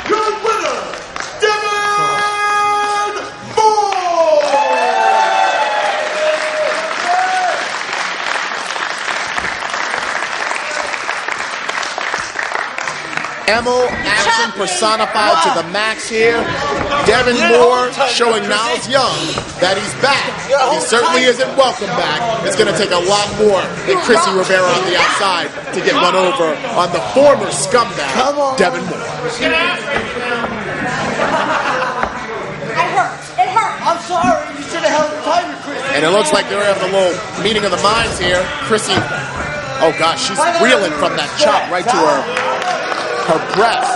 Your winner, Devin Moore! Emil action personified to the max here. Devin Moore showing Niles Young that he's back. He certainly isn't welcome back. It's going to take a lot more than Chrissy Rivera on the outside to get one over on the former scumbag, Devin Moore. It hurts. It hurts. I'm sorry, you should have held the tiger, Chris. And it looks like they're having a little meeting of the minds here. Chrissy, oh gosh, she's reeling from that chop right to her breast.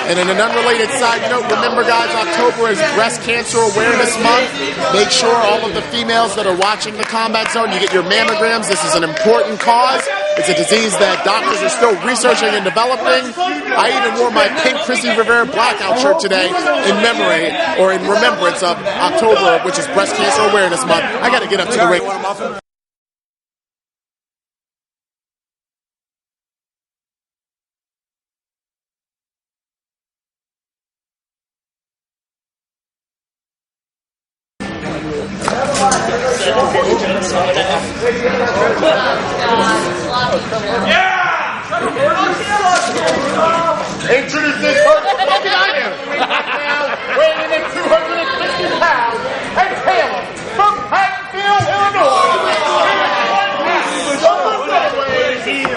And in an unrelated side note, remember guys, October is Breast Cancer Awareness Month. Make sure all of the females that are watching the Combat Zone, you get your mammograms. This is an important cause. It's a disease that doctors are still researching and developing. I even wore my pink Chrissy Rivera blackout shirt today in memory or in remembrance of October, which is Breast Cancer Awareness Month. I got to get up to the ring. Introducing her fucking item. Weighing in at 250 pounds and hailing from Hatfield, Illinois.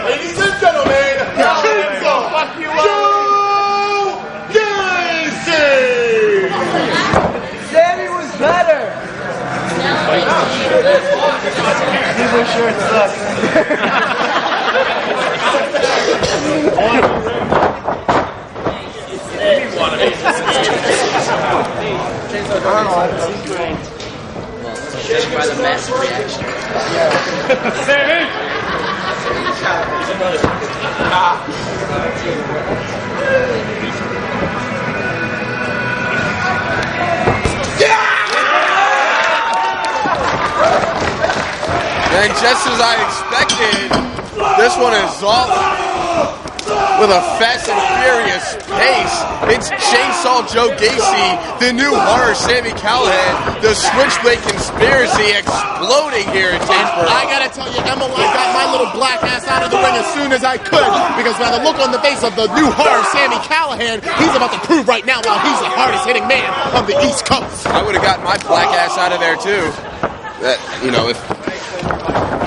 Ladies and gentlemen, Joe Gacy. Sammy was better. People sure suck. Judging by the massive reaction. And just as I expected, this one is off with a fast and furious pace. It's Chainsaw Joe Gacy, the new horror Sami Callihan, the Switchblade Conspiracy exploding here in Tingsboro. I gotta tell you, Emma, I got my little black ass out of the ring as soon as I could, because by the look on the face of the new horror Sami Callihan, he's about to prove right now why he's the hardest hitting man on the East Coast. I would have gotten my black ass out of there too. That, you know, if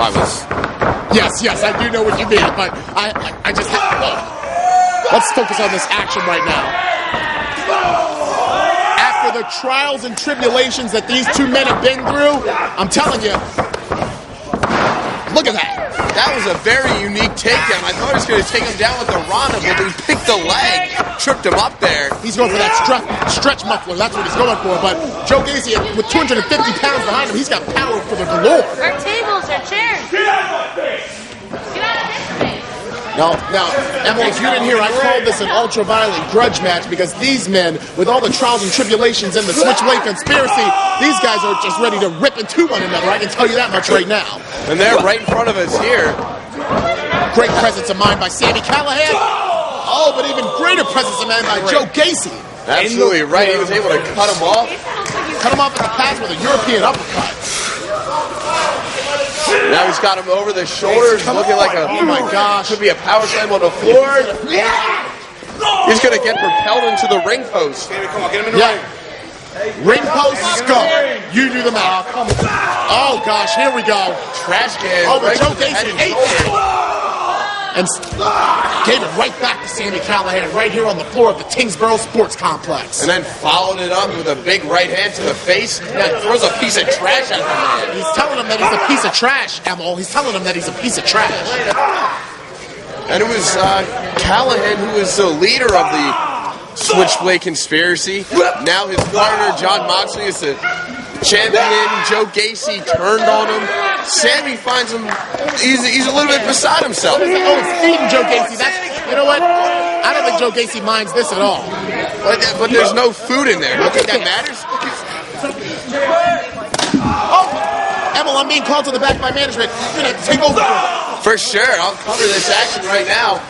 I was... Yes, I do know what you mean, but I just have... Let's focus on this action right now. After the trials and tribulations that these two men have been through, I'm telling you, look at that. That was a very unique takedown. I thought he was going to take him down with the Rana, but he picked the leg, tripped him up there. He's going for that stretch muffler. That's what he's going for. But Joe Gacy, with 250 pounds behind him, he's got power for the galore. Our tables are chairs. Get out of my face. Get out of this face. Now, Emma, if you didn't hear, I called this an ultra-violent grudge match because these men, with all the trials and tribulations and the Switchblade Conspiracy, these guys are just ready to rip into one another. I can tell you that much right now. And they're right in front of us here. Great presence of mind by Sami Callihan. Oh, but even greater presence of mind by Joe Gacy. Absolutely right. He was able to cut him off. Cut him off at the pass with a European uppercut. Now he's got him over the shoulders, looking like a... Oh my gosh. Could be a power slam on the floor. He's going to get propelled into the ring post. Come on, get him in the ring. Ring post, scum. You do the math. Oh gosh, here we go. Trash can. Oh, but right Joe to the head Gacy and ate shoulder. and gave it right back to Sami Callihan right here on the floor of the Tingsboro Sports Complex. And then followed it up with a big right hand to the face. That throws a piece of trash at the man. He's telling him that he's a piece of trash, Emil. He's telling him that he's a piece of trash. And it was Callihan who was the leader of the Switchblade conspiracy. Now his partner, John Moxley, is the champion. Joe Gacy turned on him. Sami finds him, he's a little bit beside himself. Oh, he's feeding Joe Gacy. You know what? I don't think Joe Gacy minds this at all. But there's no food in there. Don't think that matters? Oh! Emil, I'm being called to the back by management. You're going to take over. For sure. I'll cover this action right now.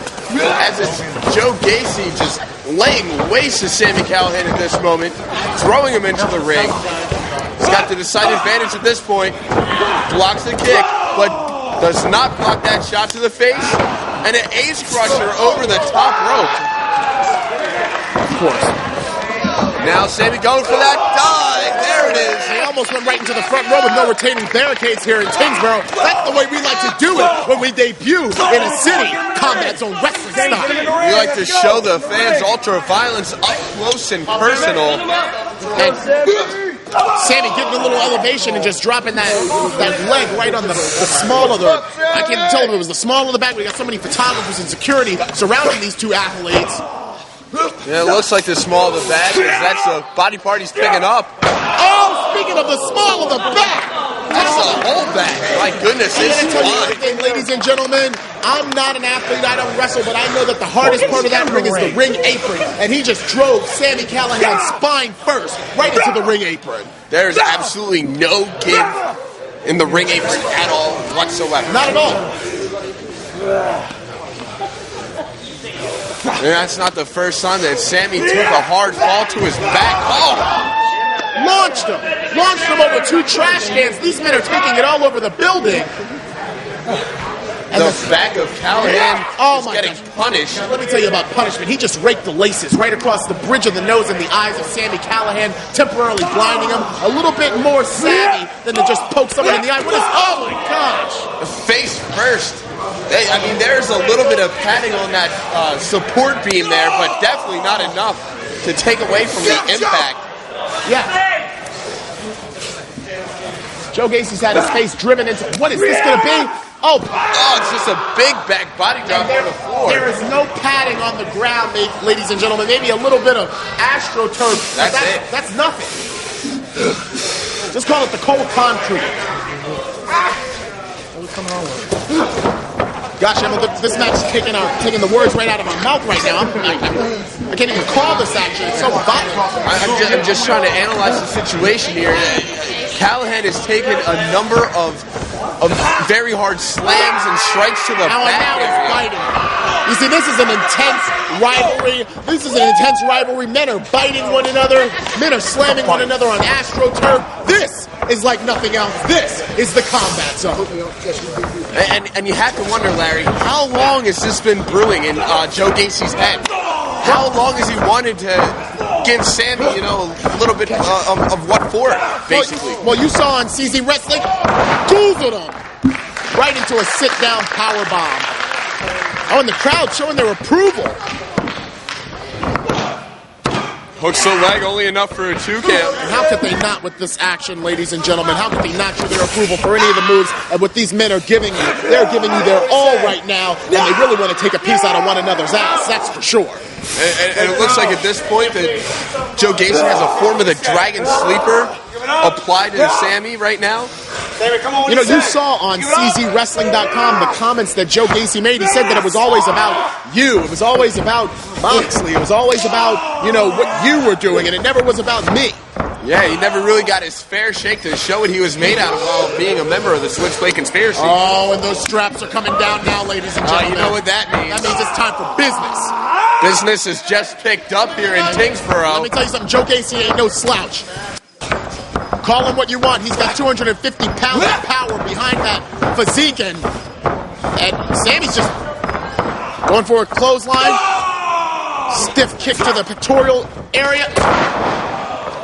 As it's Joe Gacy just laying waste to Sami Callihan at this moment, throwing him into the ring. He's got the decided advantage at this point. Blocks the kick, but does not block that shot to the face. And an ace crusher over the top rope. Of course. Now Sami going for that dive. There it is. He almost went right into the front row with no retaining barricades here in Tingsboro. That's the way we like to do it when we debut in a city. Combat Zone Wrestling style. We like to show the fans ultra violence up close and personal. And Sami getting a little elevation and just dropping that leg right on the small of the... I can't tell if it was the small of the back. We got so many photographers and security surrounding these two athletes. Yeah, it looks like the small of the back. That's the body part he's picking up. Oh, speaking of the small of the back. That's the whole back. My goodness, I'm this going is to tell you fine. everything, ladies and gentlemen. I'm not an athlete. I don't wrestle, but I know that the hardest part of that ring is the ring apron. And he just drove Sami Callihan spine first right into the ring apron. There's absolutely no give in the ring apron at all whatsoever. Not at all. And that's not the first time that Sami took a hard fall to his back. Oh! Launched him over two trash cans. These men are taking it all over the building. And the back of Callihan is getting punished. Now, let me tell you about punishment. He just raked the laces right across the bridge of the nose and the eyes of Sami Callihan, temporarily blinding him. A little bit more savvy than to just poke someone in the eye. Oh my gosh! Face first. I mean, there's a little bit of padding on that support beam there, but definitely not enough to take away from the impact. Yeah. Joe Gacy's had his face driven into... What is this going to be? Oh, it's just a big back body drop on the floor. There is no padding on the ground, ladies and gentlemen. Maybe a little bit of AstroTurf. That's it. That's nothing. Just call it the cold concrete. What are we coming on with? Gosh, Emma, this match is taking the words right out of my mouth right now. I can't even call this action. It's so violent. I'm just trying to analyze the situation here. Callihan has taken a number of very hard slams and strikes to the back. Now he's fighting. You see, this is an intense rivalry. Men are biting one another. Men are slamming one another on AstroTurf. This is like nothing else. This is the Combat Zone. And you have to wonder, Larry, how long has this been brewing in Joe Gacy's head? How long has he wanted to give Sami, a little bit of what for, basically? Well, you saw on CZ Wrestling, goozled him right into a sit-down power bomb. Oh, and the crowd showing their approval. Hooks the leg, only enough for a 2 count. And how could they not with this action, ladies and gentlemen? How could they not show their approval for any of the moves and what these men are giving you? They're giving you their all right now, and they really want to take a piece out of one another's ass, that's for sure. And it looks like at this point that Joe Gacy has a form of the Dragon Sleeper applied to Sami right now. You saw on CZWrestling.com the comments that Joe Gacy made. He said that it was always about you. It was always about Moxley. It was always about, what you were doing, and it never was about me. Yeah, he never really got his fair shake to show what he was made out of while being a member of the Switchblade Conspiracy. Oh, and those straps are coming down now, ladies and gentlemen. You know what that means. That means it's time for business. Business is just picked up here in Tingsboro. Let me tell you something. Joe Gacy ain't no slouch. Call him what you want. He's got 250 pounds of power behind that physique, and Sami's just going for a clothesline. Stiff kick to the pectoral area.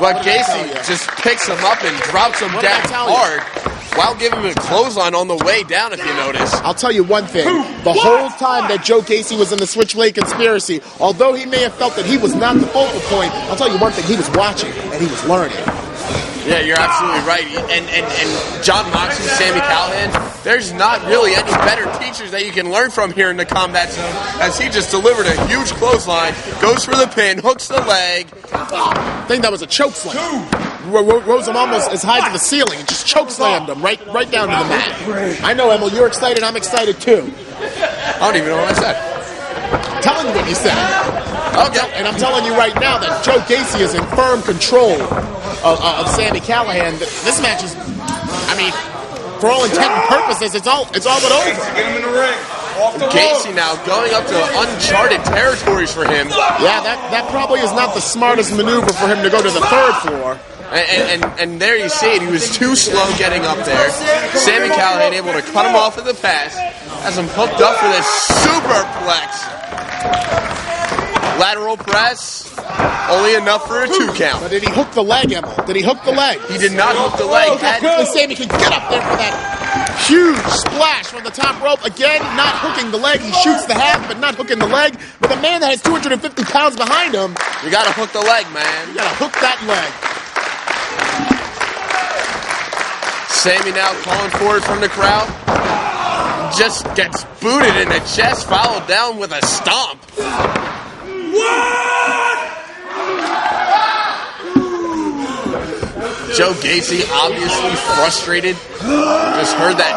But Gacy just picks him up and drops him down hard while giving him a clothesline on the way down, if you notice. I'll tell you one thing. The whole time that Joe Gacy was in the Switchblade Conspiracy, although he may have felt that he was not the focal point, I'll tell you one thing. He was watching and he was learning. Yeah, you're absolutely right. And John Moxley, Sami Callihan, there's not really any better teachers that you can learn from here in the Combat Zone, as he just delivered a huge clothesline, goes for the pin, hooks the leg. I think that was a choke slam. Rose him almost as high to the ceiling and just choke slammed him right down to the mat. I know, Emil, you're excited. I'm excited too. I don't even know what I said. I'm telling you what you said. Okay. And I'm telling you right now that Joe Gacy is in firm control of Sami Callihan. This match is, I mean, for all intent and purposes, it's all but over. Get him in the ring. Gacy now going up to uncharted territories for him. Yeah, that probably is not the smartest maneuver for him to go to the third floor. And there you see it. He was too slow getting up there. Sami Callihan able to cut him off at the pass. Has him hooked up for this superplex. Lateral press. Only enough for a 2 count. But did he hook the leg, Emil? Did he hook the leg? He did not hook the leg. And Sami can get up there for that huge splash from the top rope. Again, not hooking the leg. He shoots the half, but not hooking the leg. With a man that has 250 pounds behind him. You gotta hook the leg, man. You gotta hook that leg. Sami now calling for it from the crowd. Just gets booted in the chest, followed down with a stomp. Joe Gacy obviously frustrated. Just heard that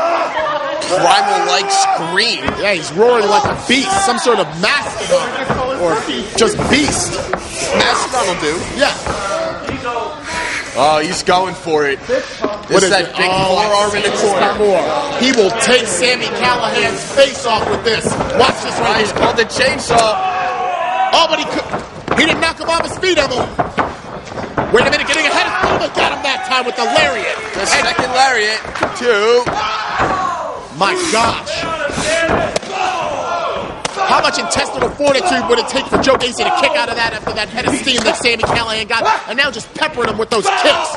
primal-like scream. Yeah, he's roaring like a beast. Some sort of mastodon. Or just beast. Mastodon will do. Yeah. Oh, he's going for it. This is that big forearm in the corner. He will take Sami Callihan's face off with this. Watch this right He's here. called the chainsaw. Oh, but he didn't knock him off his feet, Emil. Wait a minute, getting ahead of him. Got him that time with the lariat. The second lariat. 2. My gosh. How much intestinal fortitude would it take for Joe Gacy to kick out of that after that head of steam that Sami Callihan got, and now just peppering him with those kicks?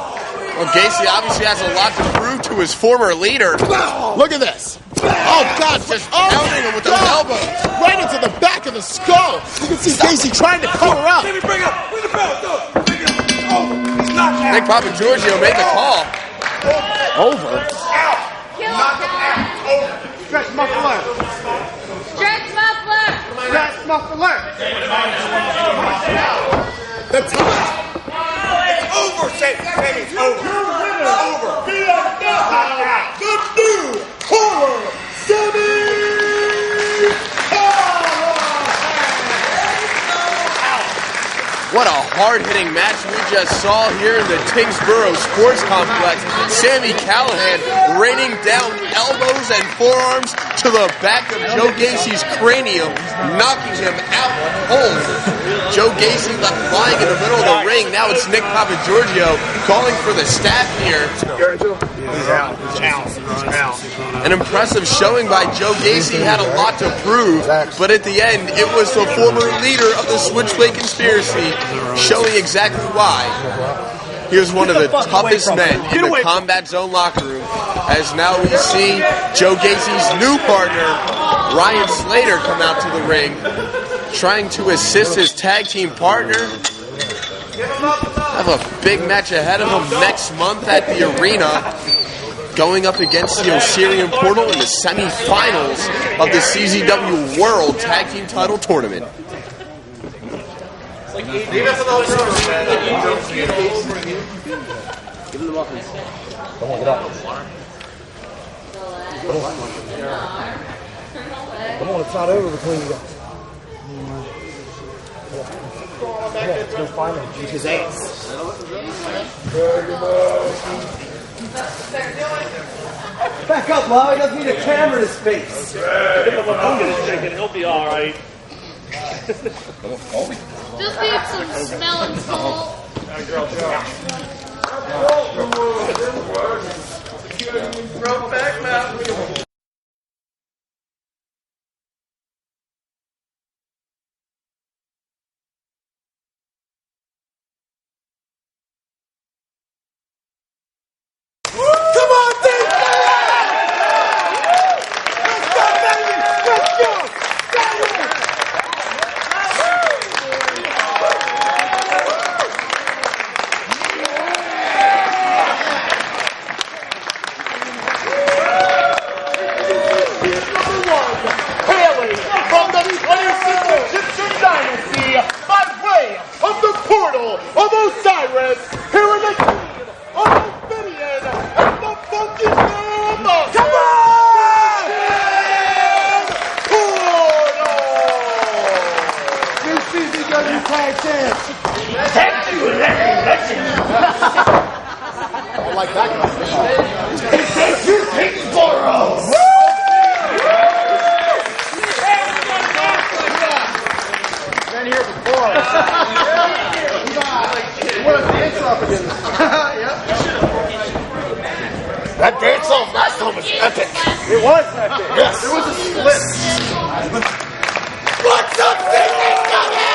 Well, Gacy obviously has a lot to prove to his former leader. Look at this. Oh, God. Just pounding him with those elbows. Right into the back of the skull. You can see Gacy trying to cover up. Bring the belt up. I think Papa Giorgio made the call. Over. Stretch muffler. Stretch muffler. Stretch muffler. The time. It's over, Sammy. It's over. Over. The new horror, Sami What a hard-hitting match we just saw here in the Tingsboro Sports Complex. Sami Callihan raining down elbows and forearms to the back of Joe Gacy's cranium, knocking him out cold. Joe Gacy left lying in the middle of the ring. Now it's Nick Papagiorgio calling for the staff here. An impressive showing by Joe Gacy. Had a lot to prove, but at the end, it was the former leader of the Switchblade Conspiracy showing exactly why. He was one of the toughest men in the Combat Zone locker room, as now we see Joe Gacy's new partner, Ryan Slater, come out to the ring, trying to assist his tag team partner. Have a big match ahead of him next month at the arena, going up against the Osirian Portal in the semifinals of the CZW World Tag Team Title Tournament. Give him the muffins. Come on, get up. Come on, it's not over between you guys. Let's go find him. Use his ass. Back up, Lyle. He doesn't need a camera in his face. He'll be all right. Just need some smelling salt. Broke back mountain. Justice, here are the team of Ophidian and the Funky Pharaoh Monsters. Come on! New CZW Tag Champs. Thank you, Larry Legend. I like that guy. Thank you, Kingsboro. Been here before. What a dance off again. That dance off last time was epic. It was epic. Yes. It was a split. What's up, CZW?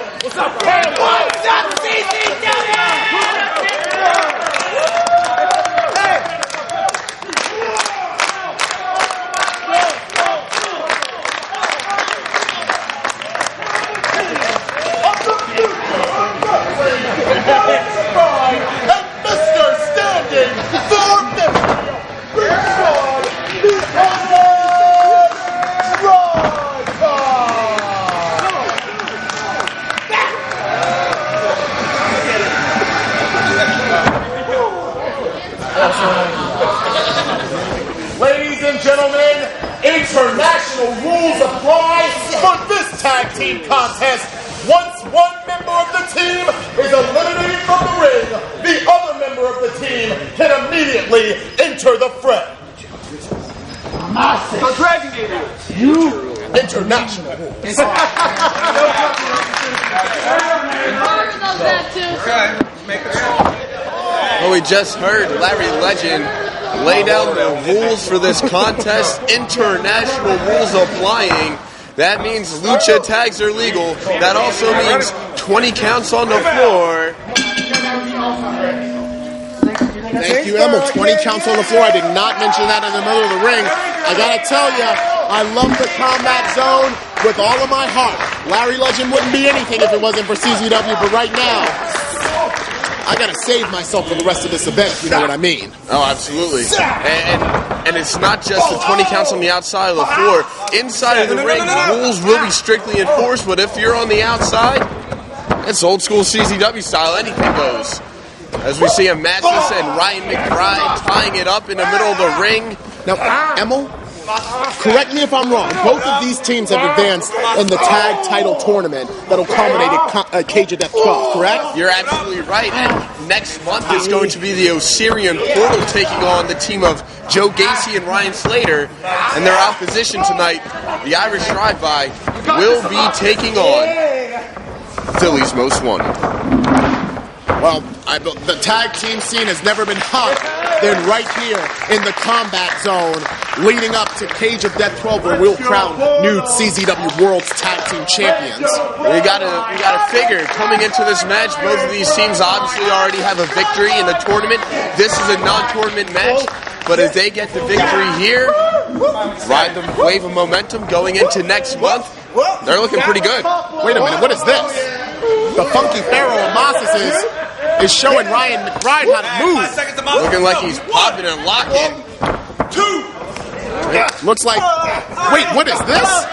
What's up, CZW? And Mr. Standing 450, Richard Ladies and gentlemen, international rules apply for this tag team contest. Once one member of the team is eliminated from the ring, the other member of the team can immediately enter the fray. International rules. Well, we just heard Larry Legend lay down the rules for this contest. International rules applying. That means lucha tags are legal. That also means 20 counts on the floor. Thank you, Emil. 20 counts on the floor. I did not mention that in the middle of the ring. I gotta tell you, I love the combat zone with all of my heart. Larry Legend wouldn't be anything if it wasn't for CZW, but right now, I gotta save myself for the rest of this event, if you know what I mean. Oh, absolutely. And it's not just the 20 counts on the outside of the floor. Inside of the ring, rules will be strictly enforced, but if you're on the outside, it's old school CZW style. Anything goes. As we see a Mattis and Ryan McBride tying it up in the middle of the ring. Now, Emil, correct me if I'm wrong. Both of these teams have advanced in the tag title tournament that'll culminate at Cage of Death 12, correct? You're absolutely right. And next month is going to be the Osirian Portal taking on the team of Joe Gacy and Ryan Slater. And their opposition tonight, the Irish Drive-By, will be taking on Philly's Most Wanted. Well, the tag team scene has never been hotter than right here in the combat zone, leading up to Cage of Death 12, where we'll crown new CZW World's Tag Team Champions. You gotta figure, coming into this match, both of these teams obviously already have a victory in the tournament. This is a non-tournament match, but if they get the victory here, ride the wave of momentum going into next month, they're looking pretty good. Wait a minute, what is this? The Funky Pharaoh of Masses is showing Ryan McBride how to move. Looking like he's popping and locking. It looks like... Wait, what is this?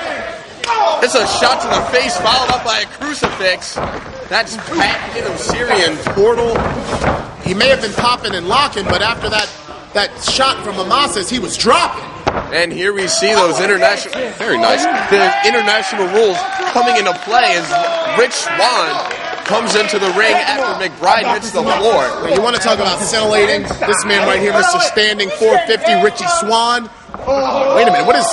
It's a shot to the face followed up by a crucifix. That's packed in Osirian Portal. He may have been popping and locking, but after that shot from Amasis, he was dropping. And here we see those international... Very nice. The international rules coming into play as Rich Swann comes into the ring after McBride hits the floor. Now, you want to talk about scintillating? This man right here, Mr. Standing 450, Richie Swann. Wait a minute, what is...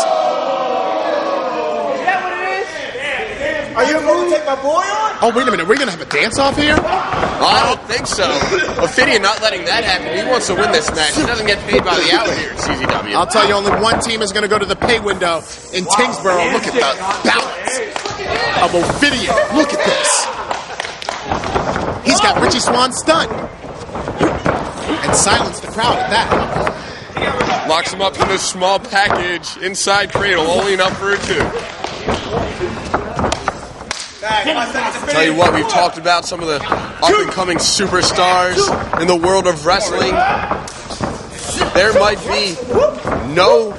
Are you going to take my boy on? Oh, wait a minute, we're going to have a dance-off here? I don't think so. Ophidian not letting that happen. He wants to win this match. He doesn't get paid by the hour here at CZW. I'll tell you, only one team is going to go to the pay window in Tingsboro. Look at the balance of Ophidian. Look at this. He's got Richie Swann stunned. And silenced the crowd at that. Locks him up in this small package inside cradle, only enough for a two. Tell you what, we've talked about some of the up-and-coming superstars in the world of wrestling. There might be no,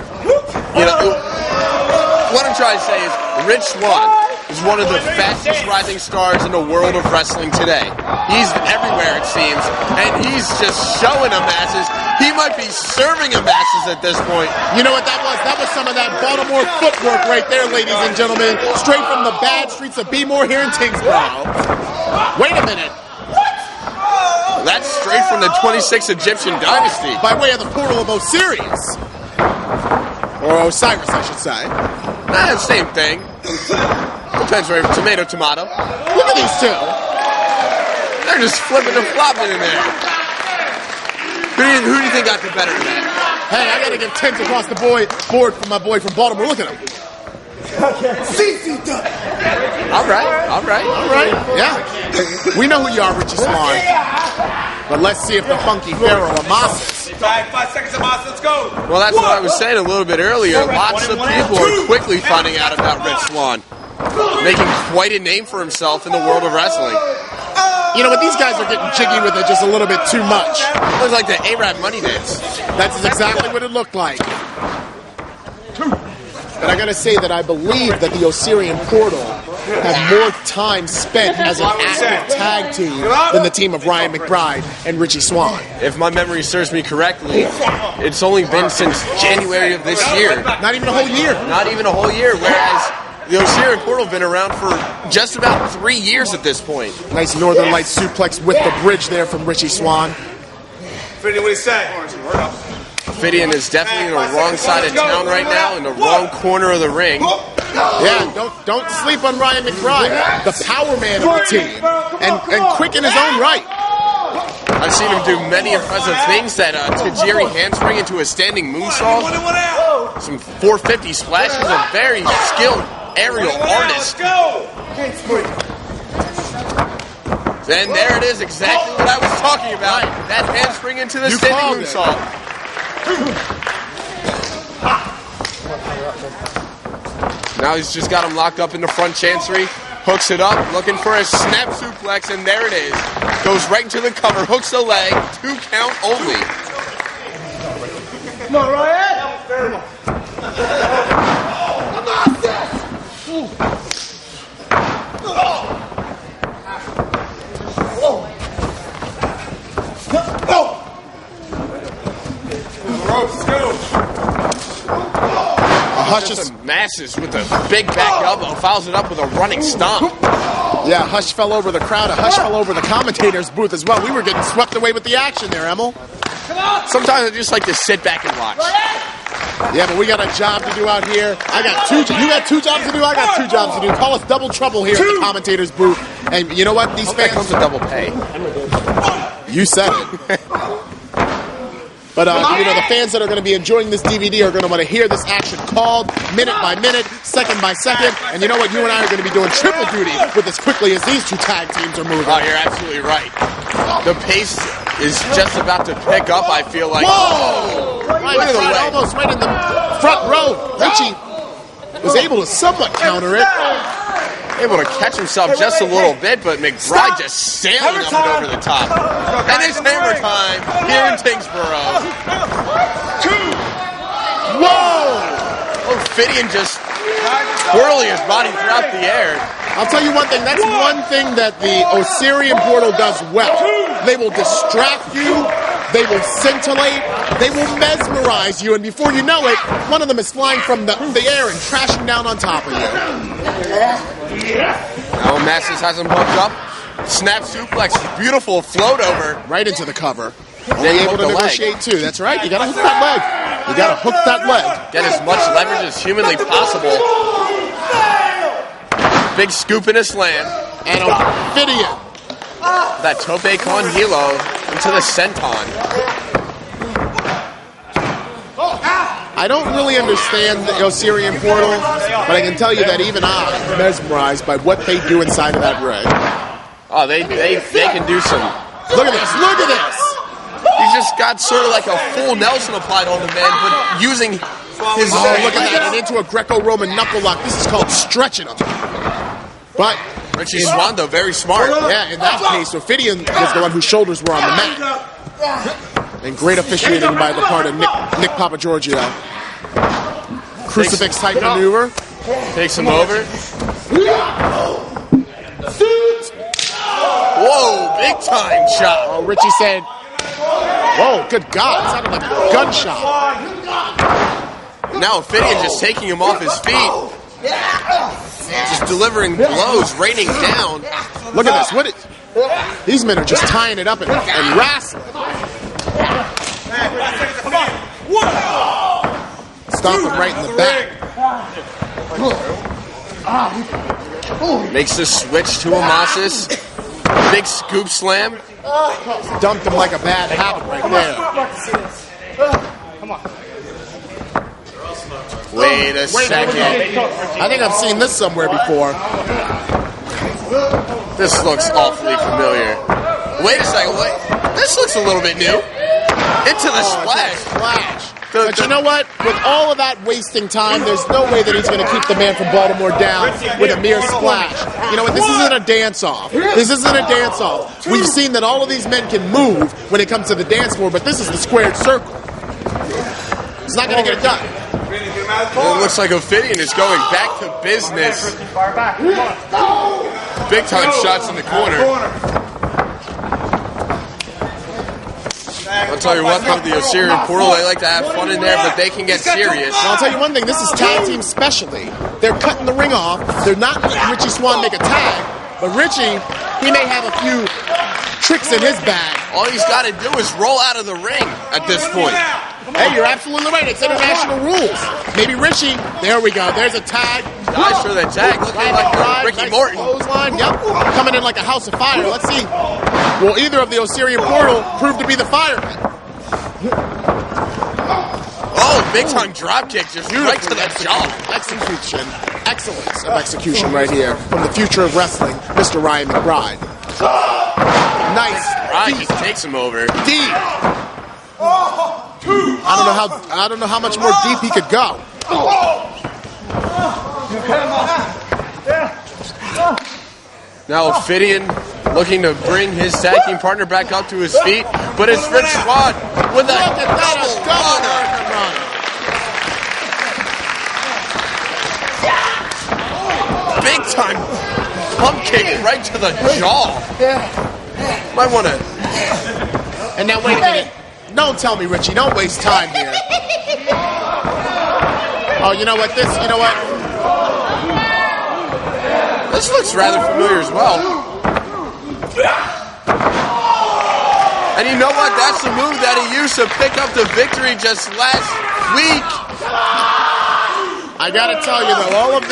what I'm trying to say is Rich Swann is one of the fastest rising stars in the world of wrestling today. He's everywhere, it seems, and he's just showing them masses. He might be serving them masses at this point. You know what that was? That was some of that Baltimore footwork right there, ladies and gentlemen. Straight from the bad streets of Bmore here in Tingsboro. Wait a minute. That's straight from the 26th Egyptian dynasty. By way of the portal of Osiris. Or Osiris, I should say. Same thing. Depends where, tomato. Look at these two. They're just flipping and flopping in there. Who do you think got the better of that? Hey, I gotta give 10s across the board for my boy from Baltimore. Look at him. All right. Yeah. We know who you are, Richie Swann. But let's see if the funky Pharaoh Amasis. 5 seconds, Amasis, let's go. Well, that's what I was saying a little bit earlier. Lots of people are quickly finding out about Rich Swann, making quite a name for himself in the world of wrestling. You know what? These guys are getting jiggy with it just a little bit too much. It looks like the A-Rap money dance. That's exactly what it looked like. But I gotta say that I believe that the Osirian Portal have more time spent as an active tag team than the team of Ryan McBride and Richie Swann. If my memory serves me correctly, it's only been since January of this year. Not even a whole year. Not even a whole year, whereas the Osirian Portal have been around for just about 3 years at this point. Nice Northern Lights suplex with the bridge there from Richie Swann. Fidian, what do you say? Fidian is definitely in the wrong side of town right now, in the wrong corner of the ring. Yeah, don't sleep on Ryan McBride, the power man of the team, and quick in his own right. I've seen him do many impressive things, that Tajiri handspring into a standing moonsault, some 450 splashes, a very skilled aerial artist. And there it is, exactly what I was talking about. That handspring into the standing moonsault. Now he's just got him locked up in the front chancery, hooks it up, looking for a snap suplex, and there it is. Goes right into the cover, hooks the leg, 2 count only. Come on, Ryan! Hush is masses with a big back elbow, fouls it up with a running stomp. Yeah, Hush fell over the crowd. Hush fell over the commentator's booth as well. We were getting swept away with the action there, Emil. Sometimes I just like to sit back and watch. Yeah, but we got a job to do out here. I got 2 jobs. You got 2 jobs to do. I got 2 jobs to do. Call us double trouble here at the commentator's booth. And you know what? These fans comes with double pay. You said it. But, the fans that are going to be enjoying this DVD are going to want to hear this action called minute by minute, second by second. And you know what? You and I are going to be doing triple duty with as quickly as these 2 tag teams are moving. Oh, you're absolutely right. The pace is just about to pick up, I feel like. Whoa! Almost right in the front row. Richie was able to somewhat counter it. Able to catch himself just a little bit, but McBride just sailing up and over the top. And it's hammer time here in Tingsboro. 2. Whoa! Oh, Fidian just twirling his body throughout the air. I'll tell you one thing. That's one thing that the Osirian Portal does well. They will distract you. They will scintillate. They will mesmerize you. And before you know it, one of them is flying from the air and crashing down on top of you. Now Masses has him hooked up. Snap suplex, beautiful float over. Right into the cover. Then able to negotiate too. That's right. You got to hook that leg. You got to hook that leg. Get as much leverage as humanly possible. Big scoop and a slam. And Fidian. That tope con hilo into the senton. I don't really understand the Osirian Portal, but I can tell you that even I'm mesmerized by what they do inside of that ring. Oh, they can do some. Look at this! Look at this! He just got sort of like a full Nelson applied on the man, but using his. Oh, look at that! And into a Greco-Roman knuckle lock. This is called stretching him. But Richie Swan, though, very smart. Yeah, in that case, Ophidian was the one whose shoulders were on the mat. And great officiating by the part of Nick Papagiorgio. Crucifix type maneuver. Takes him over. Whoa, big time shot. Oh, Richie said, whoa, good God. It sounded like a gunshot. Now Ophidian just taking him off his feet. Just delivering blows, raining down. Look at this. These men are just tying it up and wrestling. Stomp him right in the back. Makes the switch to Amasis. Big scoop slam. Dumped him like a bad habit right there. Wait a second. I think I've seen this somewhere before. This looks awfully familiar. Wait a second. Wait. This looks a little bit new. Into the splash. But you know what? With all of that wasting time, there's no way that he's going to keep the man from Baltimore down with a mere splash. You know what? This isn't a dance-off. We've seen that all of these men can move when it comes to the dance floor, but this is the squared circle. It's not going to get it done. It looks like Ophidian is going back to business. Big time shots in the corner. I'll tell you what, though, the Osirian Portal, they like to have fun in there, but they can get serious. Well, I'll tell you one thing, this is tag team specialty. They're cutting the ring off. They're not letting Richie Swan make a tag, but Richie, he may have a few tricks in his bag. All he's got to do is roll out of the ring at this point. Hey, you're absolutely right. It's international rules. Maybe Richie, there we go. There's a tag. Nice for the tag. Looking like Ricky Morton. Clothesline. Yep. Coming in like a house of fire. Let's see. Will either of the Osirian Portal prove to be the firemen? Oh, big time drop kick just right to the jaw. Execution. Excellence of execution right here from the future of wrestling, Mr. Ryan McBride. Nice. Ryan just takes him over. Deep. I don't know how much more deep he could go. Now Ophidian looking to bring his tag team partner back up to his feet, but it's Rich Swan with a double run. Big time pump kick right to the jaw. Might want to. And now wait a minute. Don't tell me, Richie. Don't waste time here. Oh, you know what? This looks rather familiar as well. And you know what? That's the move that he used to pick up the victory just last week. I gotta tell you though, all of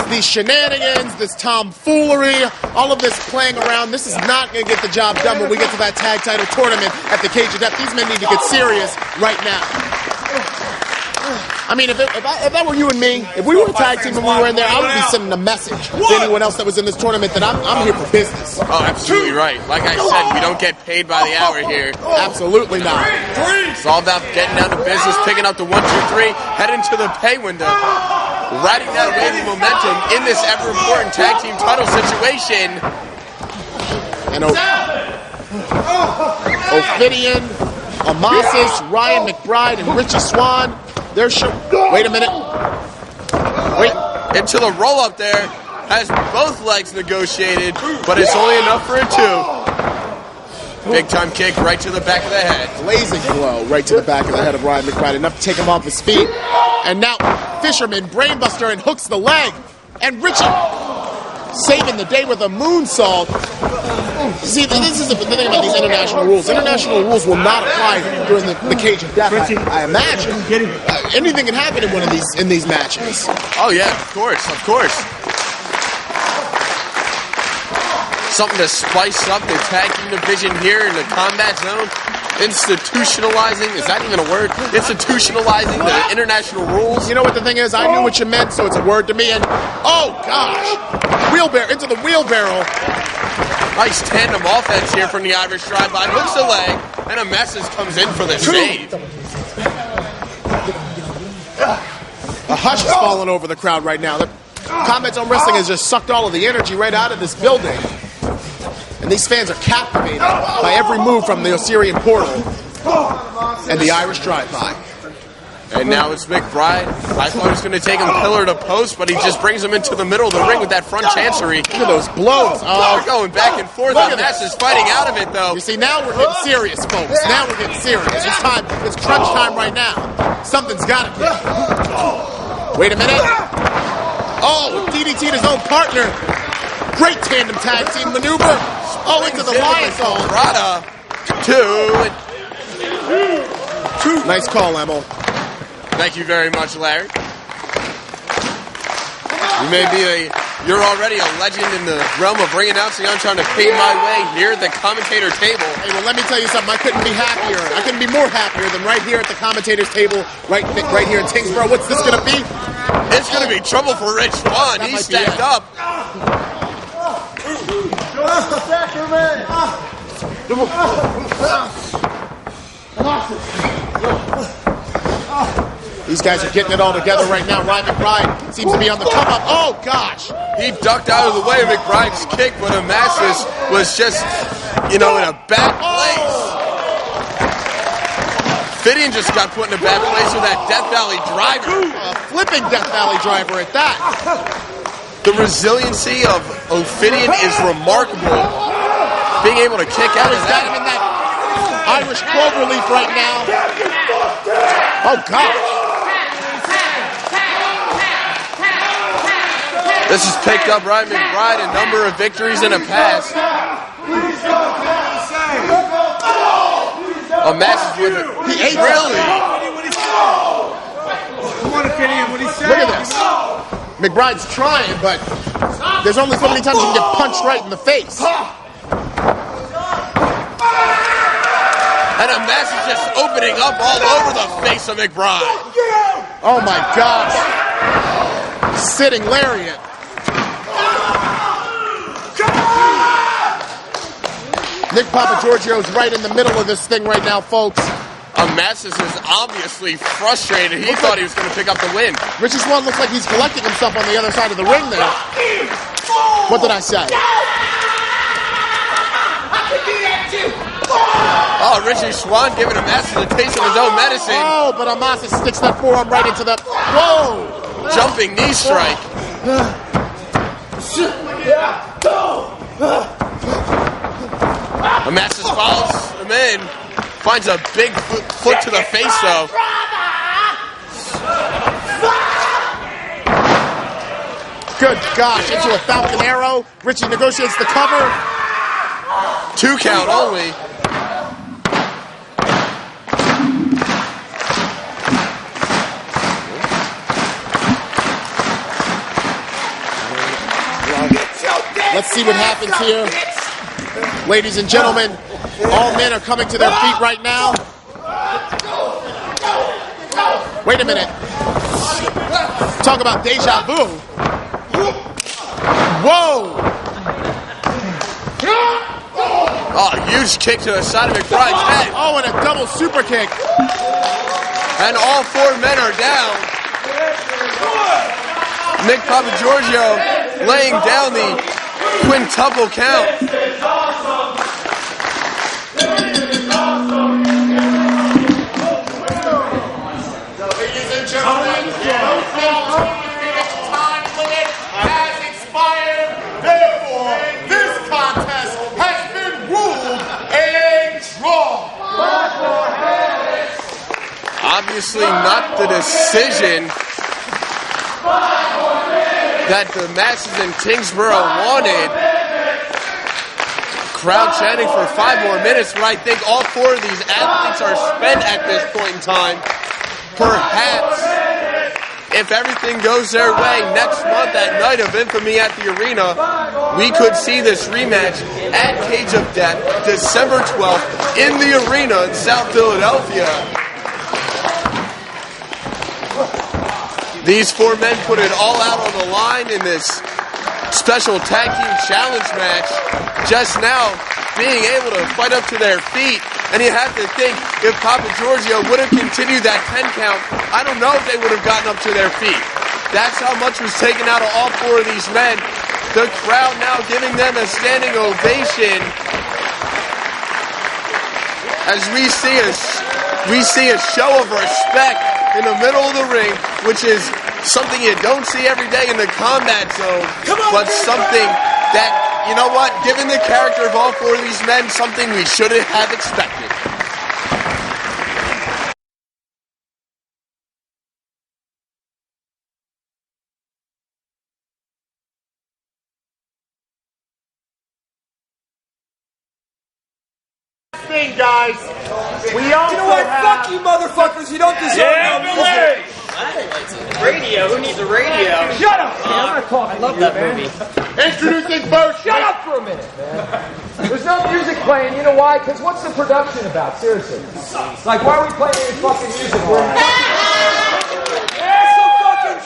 these shenanigans, this tomfoolery, all of this playing around, this is not going to get the job done when we get to that tag title tournament at the Cage of Death. These men need to get serious right now. I mean, if that were you and me, if we were a tag team and we were in there, I would be sending a message to anyone else that was in this tournament that I'm here for business. Oh, absolutely right. Like I said, we don't get paid by the hour here. Absolutely not. It's all about getting down to business, picking up the 1, 2, 3, heading to the pay window, riding that wave of momentum in this ever-important tag team title situation. And Ophidian, Amasis, Ryan McBride, and Richie Swan. Wait a minute. Wait. Into the roll-up there. Has both legs negotiated, but it's only enough for a 2. Big time kick right to the back of the head. Blazing blow right to the back of the head of Ryan McBride. Enough to take him off his feet. And now Fisherman brainbuster and hooks the leg. And Richie saving the day with a moonsault. See, this is the thing about these international rules. International rules will not apply during the Cage of Death. I imagine anything can happen in one of these matches. Oh yeah, of course. Something to spice up the tag team division here in the combat zone. Institutionalizing, is that even a word? Institutionalizing the international rules. You know what the thing is? I knew what you meant, so it's a word to me. And oh gosh, wheelbarrow into the wheelbarrow. Nice tandem offense here from the Irish drive-by. Hooks the leg, and a message comes in for the save. A hush is falling over the crowd right now. Combat Zone Wrestling has just sucked all of the energy right out of this building. And these fans are captivated by every move from the Osirian Portal and the Irish Drive-By. And now it's McBride. I thought he was going to take him pillar to post, but he just brings him into the middle of the ring with that front chancery. Look at those blows. They're going back and forth. The Mass is fighting out of it, though. You see, now we're getting serious, folks. Now we're getting serious. It's time. It's crunch time right now. Something's got to give. Wait a minute. Oh, DDT to his own partner. Great tandem tag team maneuver. Oh, into the Lion Zone. Rada. Two. Nice call, Emil. Thank you very much, Larry. You're already a legend in the realm of ring announcing. I'm trying to pave my way here at the commentator table. Hey, well, let me tell you something. I couldn't be happier. I couldn't be more happier than right here at the commentator's table, right here in Tingsboro. What's this going to be? It's going to be trouble for Rich Swann. He's stacked up. These guys are getting it all together right now. Ryan McBride seems to be on the come up. Oh, gosh. He ducked out of the way of McBride's kick, but Amasis was just, in a bad place. Fidian just got put in a bad place with that Death Valley driver. A flipping Death Valley driver at that. The resiliency of Ophidian is remarkable. Being able to kick out of that. In that Irish cloverleaf right now. Oh, gosh. This has picked up Ryan McBride a number of victories in the past. Amasis with it. He ate really. Look at this. McBride's trying, but there's only so many times you can get punched right in the face. And Amasis just opening up all over the face of McBride. Oh my gosh. Sitting lariat. Nick Papagiorgio's right in the middle of this thing right now, folks. Amasis is obviously frustrated. He thought he was going to pick up the win. Richie Swann looks like he's collecting himself on the other side of the ring there. What did I say? Oh, Richie Swann giving Amasis a taste of his own medicine. Oh, but Amasis sticks that forearm right into the... Whoa! Jumping knee strike. Amasis follows him in. Finds a big foot to the face, though. Good gosh, into a Falcon Arrow. Richie negotiates the cover. 2 count only. Let's see what happens here. Ladies and gentlemen, all men are coming to their feet right now. Wait a minute. Talk about deja vu. Whoa! Oh, huge kick to the side of McBride's head. Oh, and a double super kick. And all 4 men are down. Nick Papagiorgio laying down the quintuple count. Ladies and gentlemen, no time limit has expired. Therefore, this contest has been ruled a draw. Obviously not the decision that the masses in Tingsboro wanted. Crowd chanting for 5 more minutes, but I think all 4 of these athletes are spent at this point in time. Perhaps, if everything goes their way, next month at Night of Infamy at the arena, we could see this rematch at Cage of Death, December 12th, in the arena in South Philadelphia. These 4 men put it all out on the line in this special tag team challenge match. Just now, being able to fight up to their feet. And you have to think, if Papagiorgio would have continued that 10 count, I don't know if they would have gotten up to their feet. That's how much was taken out of all four of these men. The crowd now giving them a standing ovation as we see a show of respect in the middle of the ring, which is something you don't see every day in the combat zone, but something that, you know what, given the character of all four of these men, something we shouldn't have expected. Guys, we also you know what? Fuck you, motherfuckers. You don't deserve no music. Radio? Who needs a radio? Shut up! I'm not talking. I love that movie. Introducing first. Shut up for a minute, man. There's no music playing. You know why? Because what's the production about? Seriously. Like, why are we playing any fucking music?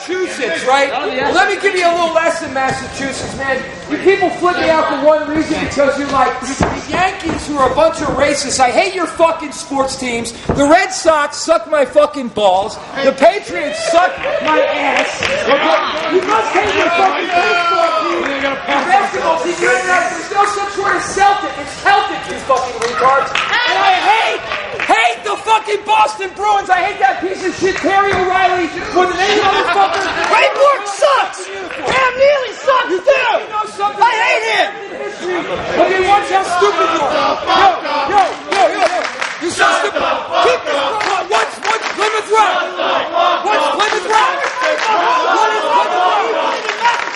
Massachusetts, right? Well, let me give you a little lesson, Massachusetts, man. You people flip me out for one reason, because you're like, the Yankees, who are a bunch of racists. I hate your fucking sports teams. The Red Sox suck my fucking balls. The Patriots suck my ass. Okay? You must hate your fucking baseball team. Your basketball team. There's no such word as Celtic. It's Celtic, you fucking retards. And I hate the fucking Boston Bruins. I hate that piece of shit Terry O'Reilly more than any motherfucker. Ray Bork sucks. Cam Neely sucks too. I hate him. Okay, watch how stupid you are. Yo. You're so stupid. Keep this going. What's Plymouth Rock? What's Plymouth Rock? What is Plymouth Rock?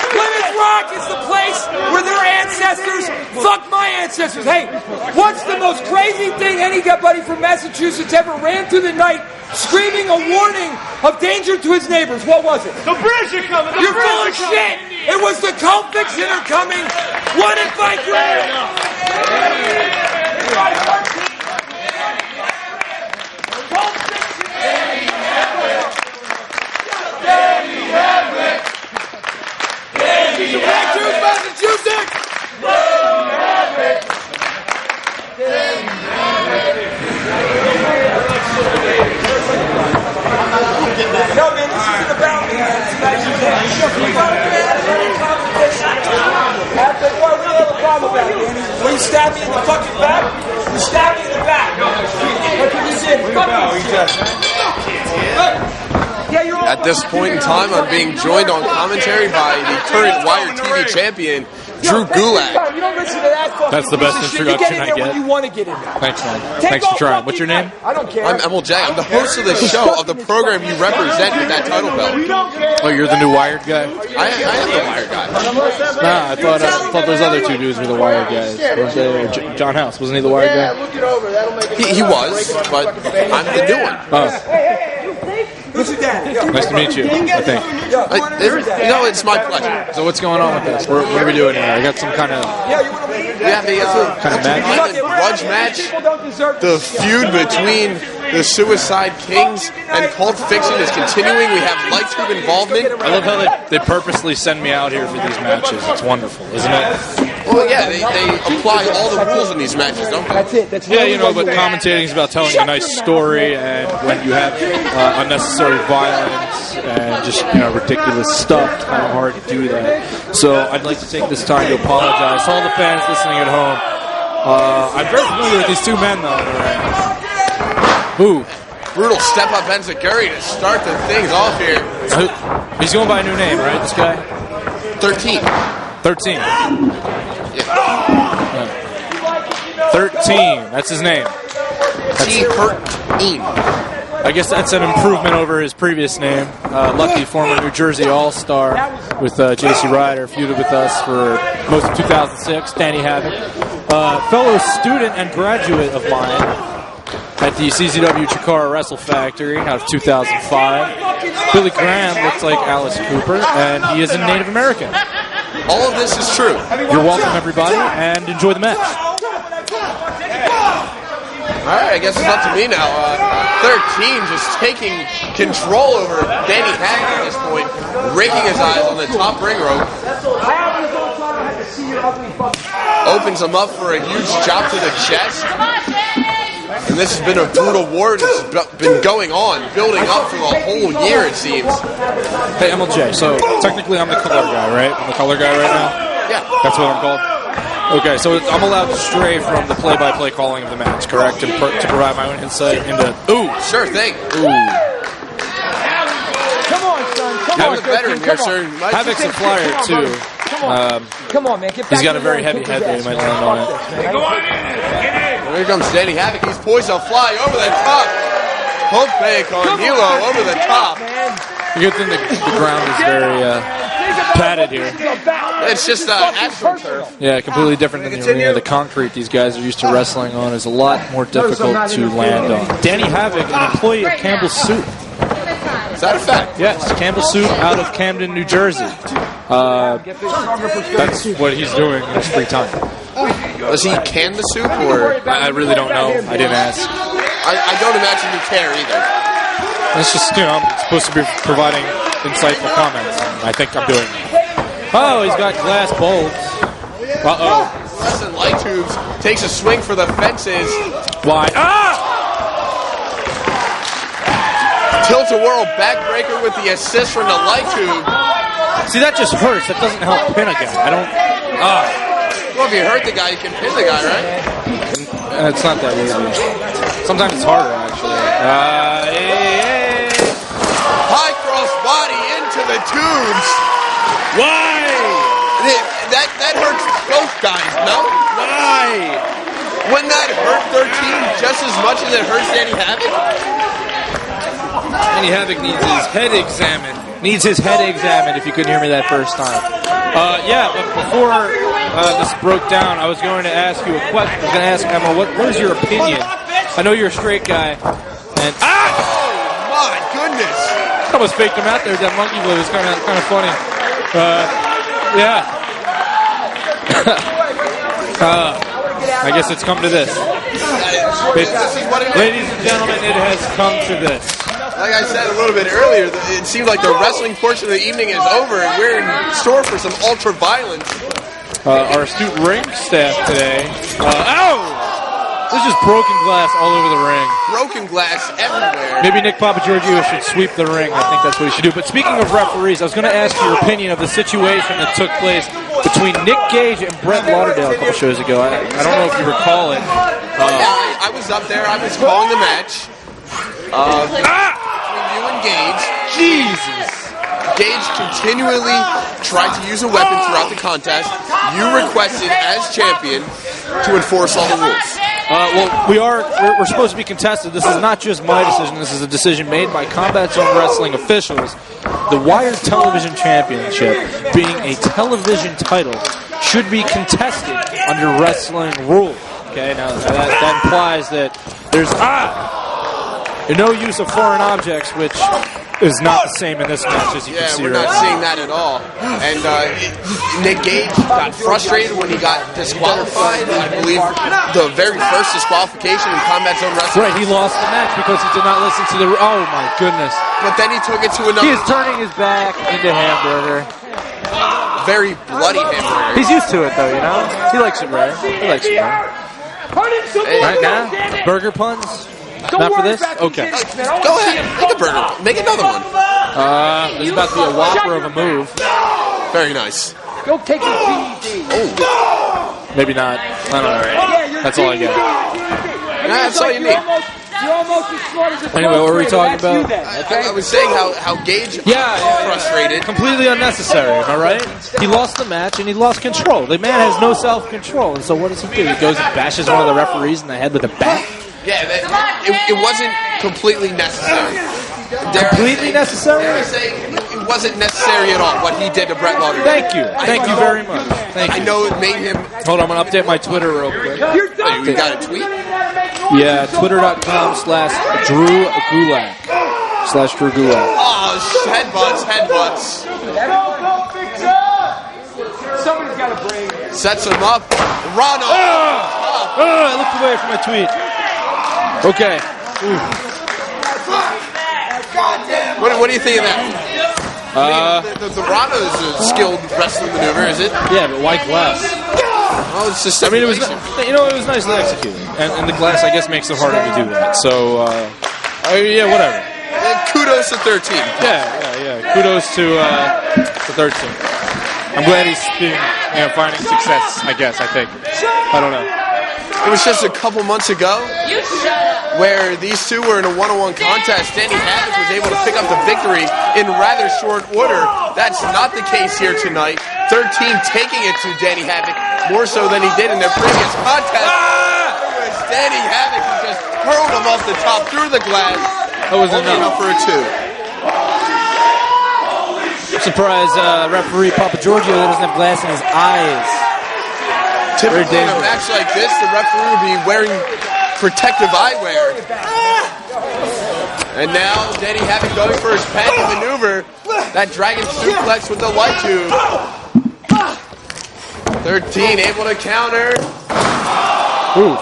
Plymouth Rock is the place where their ancestors fucked my ancestors. Hey, what's the most crazy thing anybody from Massachusetts ever ran through the night screaming a warning of danger to his neighbors? What was it? The bridge are coming! You're full of shit! It was the convicts that are coming! What if I Massachusetts! No, man, this isn't about me, man. It's about you, man. We don't have a problem about it, man. When you stab me in the fucking back, you stab me in the back. That's what you did. At this point in time, I'm being joined on commentary by the current Wire TV champion, Drew Gulak. You don't listen to that fucking That's the best introduction you I get in there get. when you want to get in there. Thanks, man. Thanks for trying. What's your name? I don't care. I'm Emil J. I'm the host of the show, of the program you represent with that title belt. Oh, you're the new Wired guy? I am the Wired guy. Nah, I thought those other two dudes were the Wired guys. John House, wasn't he the Wired guy? He was, but I'm the new one. Oh. Who's your dad? Nice to meet you, I think. It's my pleasure. So what's going on with this? What are we doing here? I got some kind of... We have the kind of match? grudge match. The feud between the Suicide Kings and Cult Fiction is continuing. We have light tube involvement. I love how they purposely send me out here for these matches. It's wonderful, isn't it? Well, yeah, they apply all the rules in these matches, don't they? That's it. That's yeah, you know, but commentating is about telling a nice story, and when you have unnecessary violence and just, you know, ridiculous stuff, it's kind of hard to do that. So I'd like to take this time to apologize to all the fans listening at home. I'm very familiar with these two men, though. Who? Brutal step-up Enziguri to start the things off here. He's going by a new name, right, this guy? 13. 13. Yeah. 13. That's his name. T13. I guess that's an improvement over his previous name. Lucky, former New Jersey All-Star with JC Ryder, feuded with us for most of 2006. Danny Havoc. Fellow student and graduate of mine at the CZW Chikara Wrestle Factory out of 2005. Billy Graham looks like Alice Cooper, and he is a Native American. All of this is true. You're welcome, everybody, and enjoy the match. All right, I guess it's up to me now. 13 just taking control over Danny Havoc at this point, raking his eyes on the top ring rope. Opens him up for a huge chop to the chest. this has been a brutal war that's been going on, building up for the whole year, it seems. Hey, MLJ, so technically I'm the color guy, right? I'm the color guy right now? Yeah. That's what I'm called? Okay, so I'm allowed to stray from the play-by-play calling of the match, correct? To provide my own insight into... Ooh, sure thing. Ooh. Come on, son. Come on, the veteran here, sir. Havoc's a flyer, too. Come on, man. Get back. He's got a very heavy head there. He might land on it. Here comes Danny Havoc. He's poised to fly over the top. Pope on Hilo over the top. The good thing the ground is very padded here. It's just astroturf. Yeah, completely different than the arena. The concrete these guys are used to wrestling on is a lot more difficult to land on. Danny Havoc, an employee of Campbell's Soup. Is that a fact? Yes, Campbell's Soup out of Camden, New Jersey. That's what he's doing in his free time. Does he can the soup, or? I really don't know. I didn't ask. I don't imagine you care either. It's just, I'm supposed to be providing insightful comments. I think I'm doing it. Oh, he's got glass bulbs. Uh-oh. Wrestling light tubes takes a swing for the fences. Why? Ah! Tilt-a-whirl backbreaker with the assist from the light tube. See, that just hurts. That doesn't help pin a guy. I don't... Well, if you hurt the guy, you can pin the guy, right? It's not that easy. Sometimes it's harder, actually. High cross body into the tubes. Why? That hurts both guys, no? Why? Wouldn't that hurt their team just as much as it hurts Danny Havoc? Danny Havoc needs his head examined. Needs his head examined, if you couldn't hear me that first time. Yeah, but before this broke down, I was going to ask you a question. I was going to ask Emma, what is your opinion? I know you're a straight guy. And oh my goodness! I almost faked him out there. That monkey blue was kind of funny. Yeah. I guess it's come to this. Ladies and gentlemen, it has come to this. Like I said a little bit earlier, it seems like the wrestling portion of the evening is over, and we're in store for some ultra violence. Our astute ring staff today. Ow! There's just broken glass all over the ring. Broken glass everywhere. Maybe Nick Papagiorgio should sweep the ring. I think that's what he should do. But speaking of referees, I was going to ask your opinion of the situation that took place between Nick Gage and Brett Lauderdale a couple shows ago. I don't know if you recall it. Yeah, I was up there. I was calling the match. Between you and Gage. Jesus. Gage continually tried to use a weapon throughout the contest. You requested, as champion, to enforce all the rules. Well, we're supposed to be contested. This is not just my decision. This is a decision made by Combat Zone Wrestling officials. The Wired Television Championship, being a television title, should be contested under wrestling rules. Okay, now that implies that there's no use of foreign objects, which is not the same in this match, as you can see. Yeah, we're not seeing that at all. And Nick Gage got frustrated when he got disqualified. I believe the very first disqualification in Combat Zone Wrestling. Right, he lost the match because he did not listen to the... Oh, my goodness. But then he took it to another... He is turning his back into hamburger. Very bloody hamburger. He's used to it, though, you know? He likes it rare. He likes it rare. Right now, burger puns? Not for this? Okay. Go ahead. Make a burger. Make another one. There's about to be a whopper of a move. Very nice. Go take your PED. Oh. Maybe not. I don't know. That's all I get. That's all you need. You're almost as smart as a Anyway, what were we talking about? I was saying how Gage frustrated. Completely unnecessary, am I right? He lost the match and he lost control. The man has no self-control. And so what does he do? He goes and bashes one of the referees in the head with a bat? Yeah, it wasn't completely necessary. Completely necessary? Dare I say, it wasn't necessary at all what he did to Brett Lauderdale. Thank you. Thank you very much. Thank you. I know it made him... Hold on, I'm going to update my Twitter real quick. Oh, you got a tweet? Yeah, twitter.com/Drew Gulak. /Drew Gulak. Oh, headbutts. Somebody's got a brain. Sets him up. Ronald. I looked away from my tweet. Okay. What do you think of that? The Rana is a skilled wrestling maneuver, is it? Yeah, but why glass? Oh, it's just. I mean, it was nicely executed, and the glass, I guess, makes it harder to do that. So, yeah, whatever. Kudos to 13. Yeah. Kudos to 13. I'm glad he's been, finding success. I think. I don't know. It was just a couple months ago where these two were in a one-on-one contest. Danny Havoc was able to pick up the victory in rather short order. That's not the case here tonight. 13 taking it to Danny Havoc more so than he did in their previous contest. Danny Havoc just hurled him off the top through the glass. That was enough for a 2. I'm surprised referee Papa Giorgio doesn't have glass in his eyes. Typically in a match like this, the referee would be wearing protective eyewear. And now Danny Havoc going for his patented maneuver. That dragon suplex with the light tube. 13 able to counter. Oof.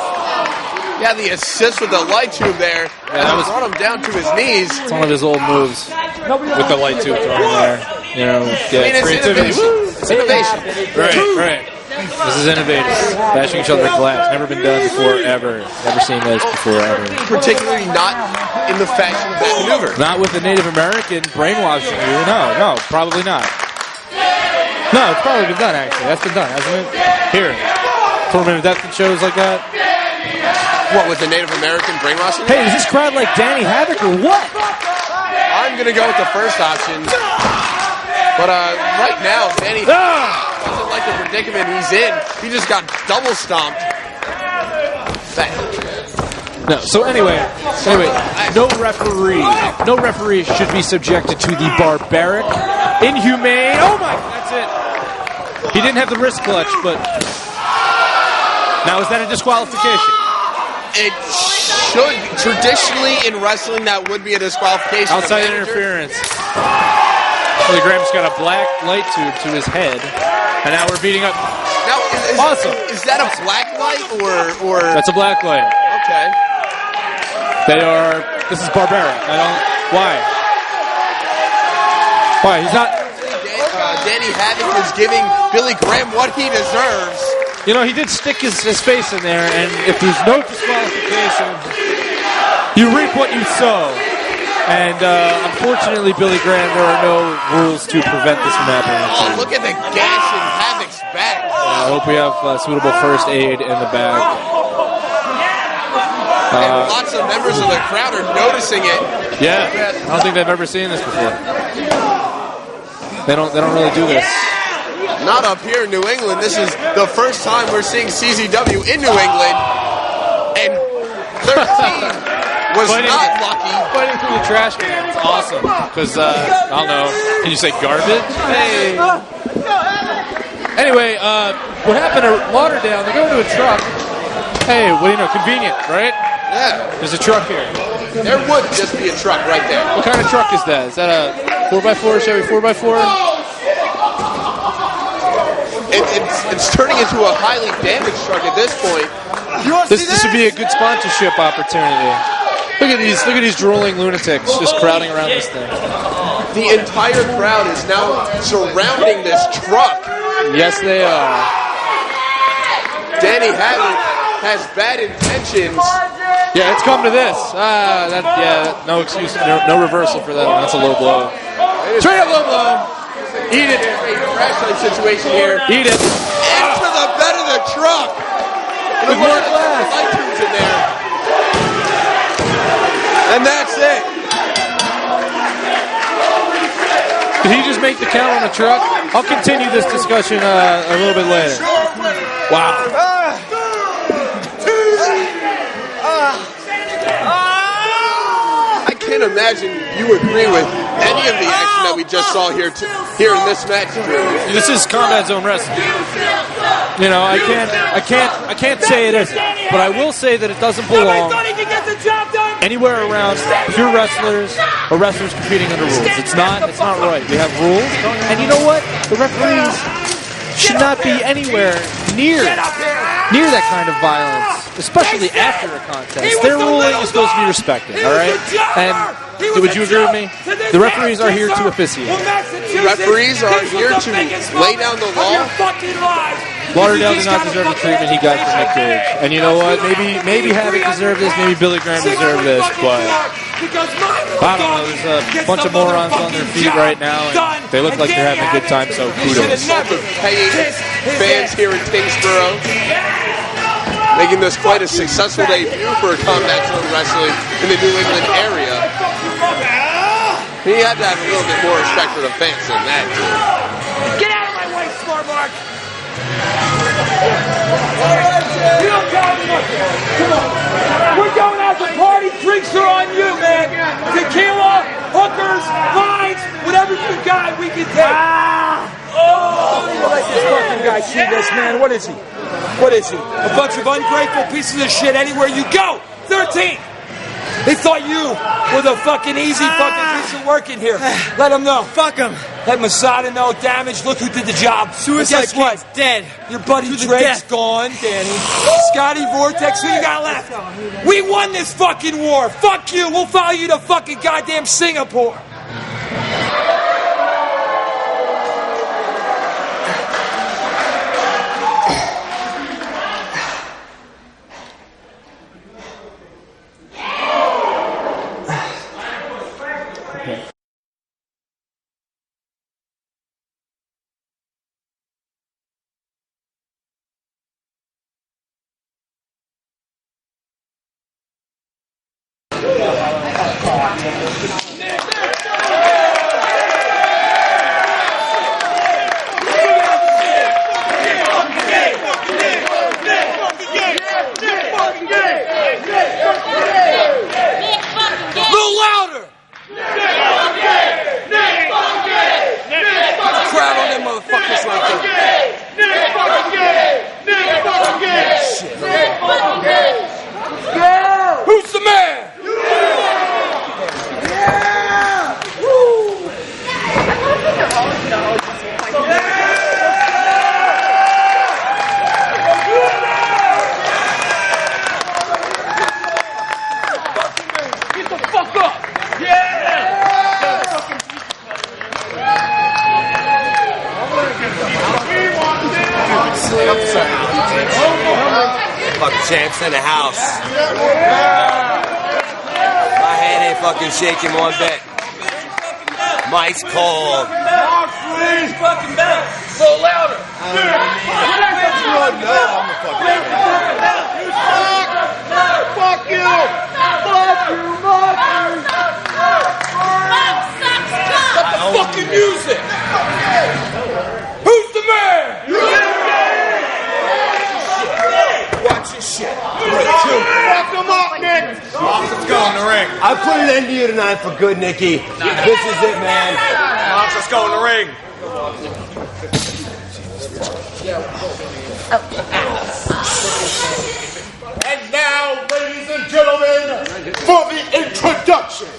Yeah, the assist with the light tube there. Yeah, that was brought him down to his knees. It's one of his old moves with the light tube thrown in there. Creativity. It's innovation. Right. This is innovative. Bashing each other with glass. Never been done before, ever. Never seen this before, ever. Particularly not in the fashion of that maneuver. Not with the Native American brainwashing you. No, probably not. No, it's probably been done, actually. That's been done, hasn't it? Here. Tournament of Death shows like that. What, with the Native American brainwashing? Hey, is this crowd like Danny Havoc or what? I'm going to go with the first option. But right now, Danny doesn't like the predicament he's in. He just got double stomped. No. So anyway, no referee should be subjected to the barbaric, inhumane. Oh my! That's it. He didn't have the wrist clutch, but now is that a disqualification? It should traditionally in wrestling that would be a disqualification. Outside interference. Billy Graham's got a black light tube to his head, and now we're beating up. Now, awesome. Is that a black light or? That's a black light. Okay. This is barbaric. Why? He's not. Danny Havoc is giving Billy Graham what he deserves. He did stick his face in there, and if there's no disqualification, you reap what you sow. And unfortunately, Billy Graham, there are no rules to prevent this from happening. Oh, look at the gash in Havoc's back. I hope we have suitable first aid in the bag. And lots of members of the crowd are noticing it. Yeah, I don't think they've ever seen this before. They don't really do this. Not up here in New England. This is the first time we're seeing CZW in New England. And 13 was not lucky. Fighting through the trash can. It's awesome. Because, I don't know, can you say garbage? Hey. Anyway, what happened at Lauderdale, they're going to a truck. Hey, what do you know, convenient, right? Yeah. There's a truck here. There would just be a truck right there. What kind of truck is that? Is that a 4x4, Chevy 4x4? It's turning into a highly damaged truck at this point. This would be a good sponsorship opportunity. Look at these drooling lunatics just crowding around this thing. The entire crowd is now surrounding this truck. Yes, they are. Danny Havoc has bad intentions. Yeah, it's come to this. No excuse, no reversal for that one. That's a low blow. Straight up low blow. Eat it. A crash light situation here. Eat it. Into the bed of the truck. With more glass. Light tubes in there. And that's it. Did he just make the count on the truck? I'll continue this discussion a little bit later. Wow. I can't imagine you agree with any of the action that we just saw here in this match. This is Combat Zone Wrestling. I can't say it isn't, but I will say that it doesn't belong anywhere around pure wrestlers or wrestlers competing under rules. It's not right. We have rules, and you know what? The referees should not be anywhere near that kind of violence, especially after a contest. Their ruling is supposed to be respected, all right? And would you agree with me? The referees are here to officiate. Referees are here to lay down the law Lauderdale did not deserve the treatment he got from Nick Cage. And you know what? Maybe Havoc deserved this. Maybe Billy Graham deserved this. But I don't know. There's a bunch of morons on their feet right now, and they look like they're having a good time. So kudos. Paying fans here in Kingsborough, making this quite a successful debut for Combat Zone Wrestling in the New England area. He had to have a little bit more respect for the fans than that, too. Get out of my way, Smart Mark! You don't got enough. Come on. We're going out to party. Drinks are on you, man. Tequila, hookers, lines, whatever you got, we can take. Let this fucking guy see this, man. What is he? What is he? A bunch of ungrateful pieces of shit anywhere you go. 13. They thought you were the fucking easy fucking piece of work in here. Let them know. Fuck them. Let Masada know. Damage. Look who did the job. Suicide Kid's dead. Your buddy Drake's gone, Danny. Scotty Vortex, who you got left? We won this fucking war. Fuck you. We'll follow you to fucking goddamn Singapore. Who's the man? Get the fuck up! Fucking champs in the house. My head ain't fucking shaking one bit. Mike's cold. Please, fucking bell. A little louder. Fuck you. Fuck you, Mark. Stop the fucking music. Who's the man? Watch your shit. Fuck him up, Nick. Let's go in the ring. I put an end to you tonight for good, Nikki. This is it, man. Let's go in the ring. And now, ladies and gentlemen, for the introduction.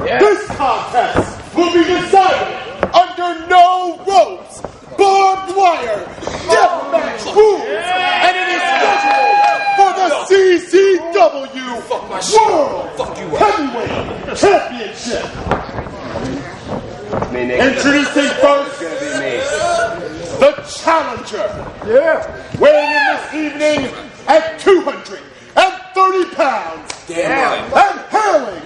This contest will be decided under no ropes, barbed wire, deathmatch rules, and it is scheduled for the CZW World Heavyweight Championship. Introducing first, the challenger. Weighing in this evening at 230 pounds. And hailing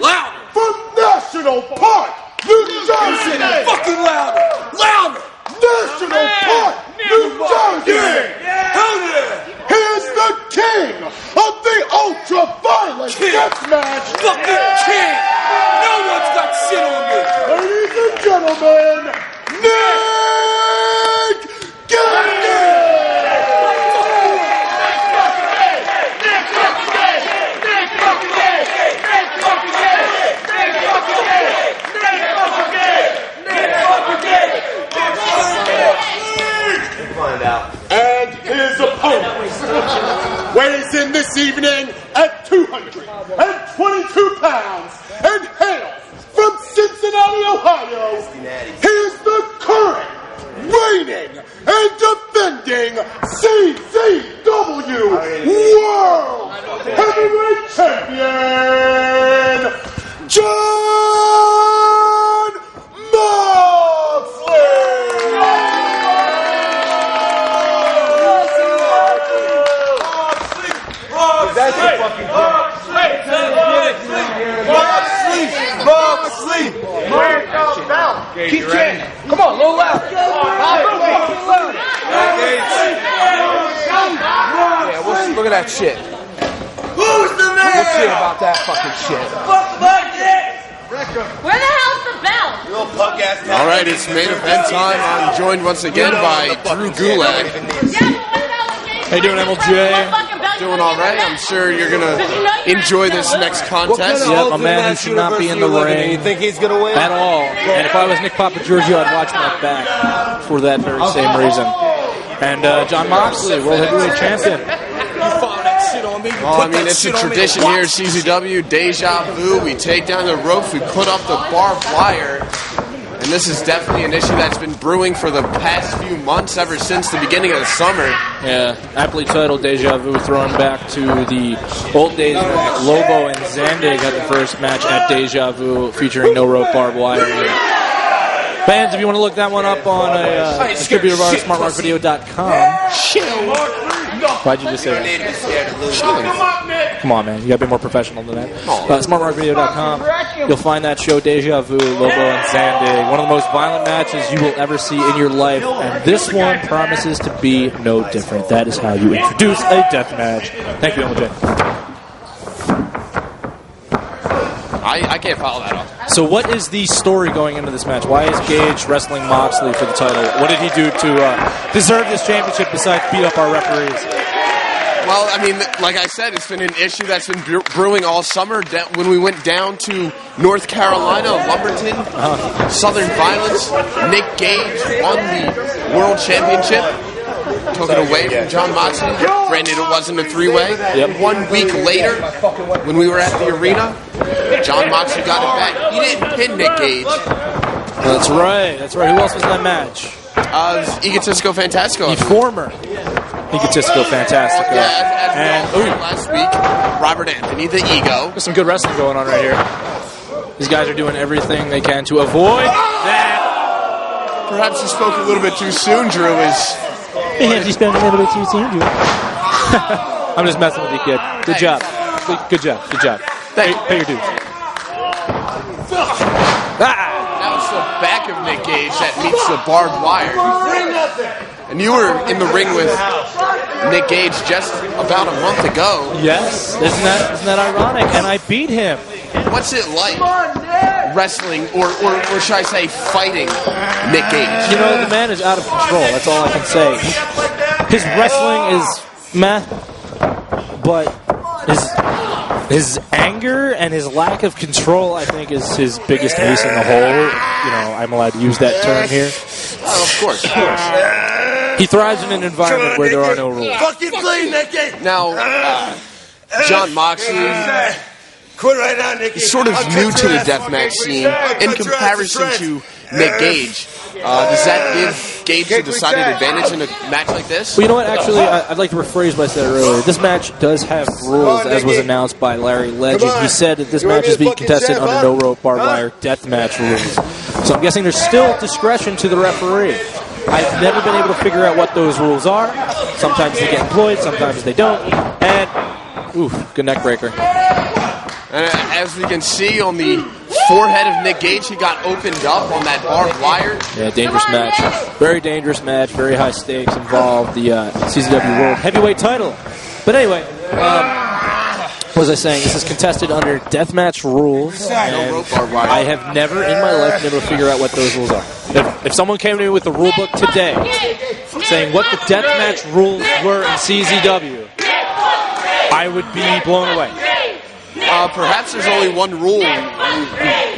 from National Park, New Jersey. Fucking louder. Louder. National Park, New Jersey. Here's the king of the ultra-violent deathmatch. Fucking king. No one's got shit on me. Ladies and gentlemen, Nick Gagnon! And his opponent weighs in this evening at 222 pounds and hails from Cincinnati, Ohio. He is the current, reigning, and defending CZW World Heavyweight Champion, John Moxley! Keep chanting. Come on, a little loud. Yeah, look at that shit. Who's the man? We'll see about that fucking shit. Fuck about this. Where the hell's the bell? All right, it's main event time. I'm joined once again by Drew Gulag. How you doing, MLJ? Doing all right. I'm sure you're gonna enjoy this next contest. Yep, a man who should not be in the ring. You think he's gonna win? At all. And if I was Nick Papagiorgio, I'd watch my back for that very same reason. And John Moxley, World Heavyweight Champion. Well, I mean, it's a tradition here at CZW. Deja vu. We take down the ropes. We put up the barbed wire. And this is definitely an issue that's been brewing for the past few months, ever since the beginning of the summer. Yeah, aptly titled Deja Vu, throwing back to the old days when Lobo and Zandig had the first match at Deja Vu, featuring no rope barbed wire. Fans, if you want to look that one up on a distributor of ours, smartmarkvideo.com. Why'd you just say that? Come on, man. You got to be more professional than that. Smartmarkvideo.com. You'll find that show, Deja Vu, Lobo and Zandig. One of the most violent matches you will ever see in your life. And this one promises to be no different. That is how you introduce a death match. Thank you, MJ. I can't follow that up. So what is the story going into this match? Why is Gage wrestling Moxley for the title? What did he do to deserve this championship besides beat up our referees? Well, I mean, like I said, it's been an issue that's been brewing all summer. When we went down to North Carolina, Lumberton, Southern Violence, Nick Gage won the World Championship. Took it away from John Moxley. Granted, it wasn't a three-way. Yep. 1 week later, when we were at the arena, John Moxley got it back. He didn't pin Nick Gage. That's right. That's right. Who else was in that match? Egotistico Fantastico. The former Egotistico Fantastico. Yeah, as we all last week, Robert Anthony, the Ego. There's some good wrestling going on right here. These guys are doing everything they can to avoid that. Perhaps you spoke a little bit too soon, Drew. Perhaps you spoke a little bit too soon, Drew. I'm just messing with you, kid. Good job. Good job. Good job. Pay your dues. That was the back of Nick Gage that meets the barbed wire. And you were in the ring with Nick Gage just about a month ago. Yes. Isn't that ironic? And I beat him. What's it like wrestling, or should I say fighting Nick Gage? You know, the man is out of control. That's all I can say. His wrestling is meh, but his anger and his lack of control, I think, is his biggest ace in the hole. You know, I'm allowed to use that term here. Oh, of course. He thrives in an environment where there are no rules. Fucking play, Nicky. Now, John Moxley, Quit right now, Nicky. he's sort of new to the deathmatch scene in comparison to Nick Gage. Does that give Gage a decided advantage in a match like this? Well, you know what? Actually, I'd like to rephrase what I said earlier. This match does have rules, as was announced by Larry Legend. He said that this match is being contested under no rope barbed wire deathmatch rules. So I'm guessing there's still discretion to the referee. I've never been able to figure out what those rules are. Sometimes they get employed, sometimes they don't. And, good neck breaker. And as we can see on the forehead of Nick Gage, he got opened up on that barbed wire. Yeah, dangerous match. Very dangerous match. Very high stakes involved. The CZW World Heavyweight title. But anyway, what was I saying? This is contested under deathmatch rules. And I have never in my life been able to figure out what those rules are. If someone came to me with the rule book today saying what the deathmatch rules were in CZW, I would be blown away. Perhaps there's only one rule.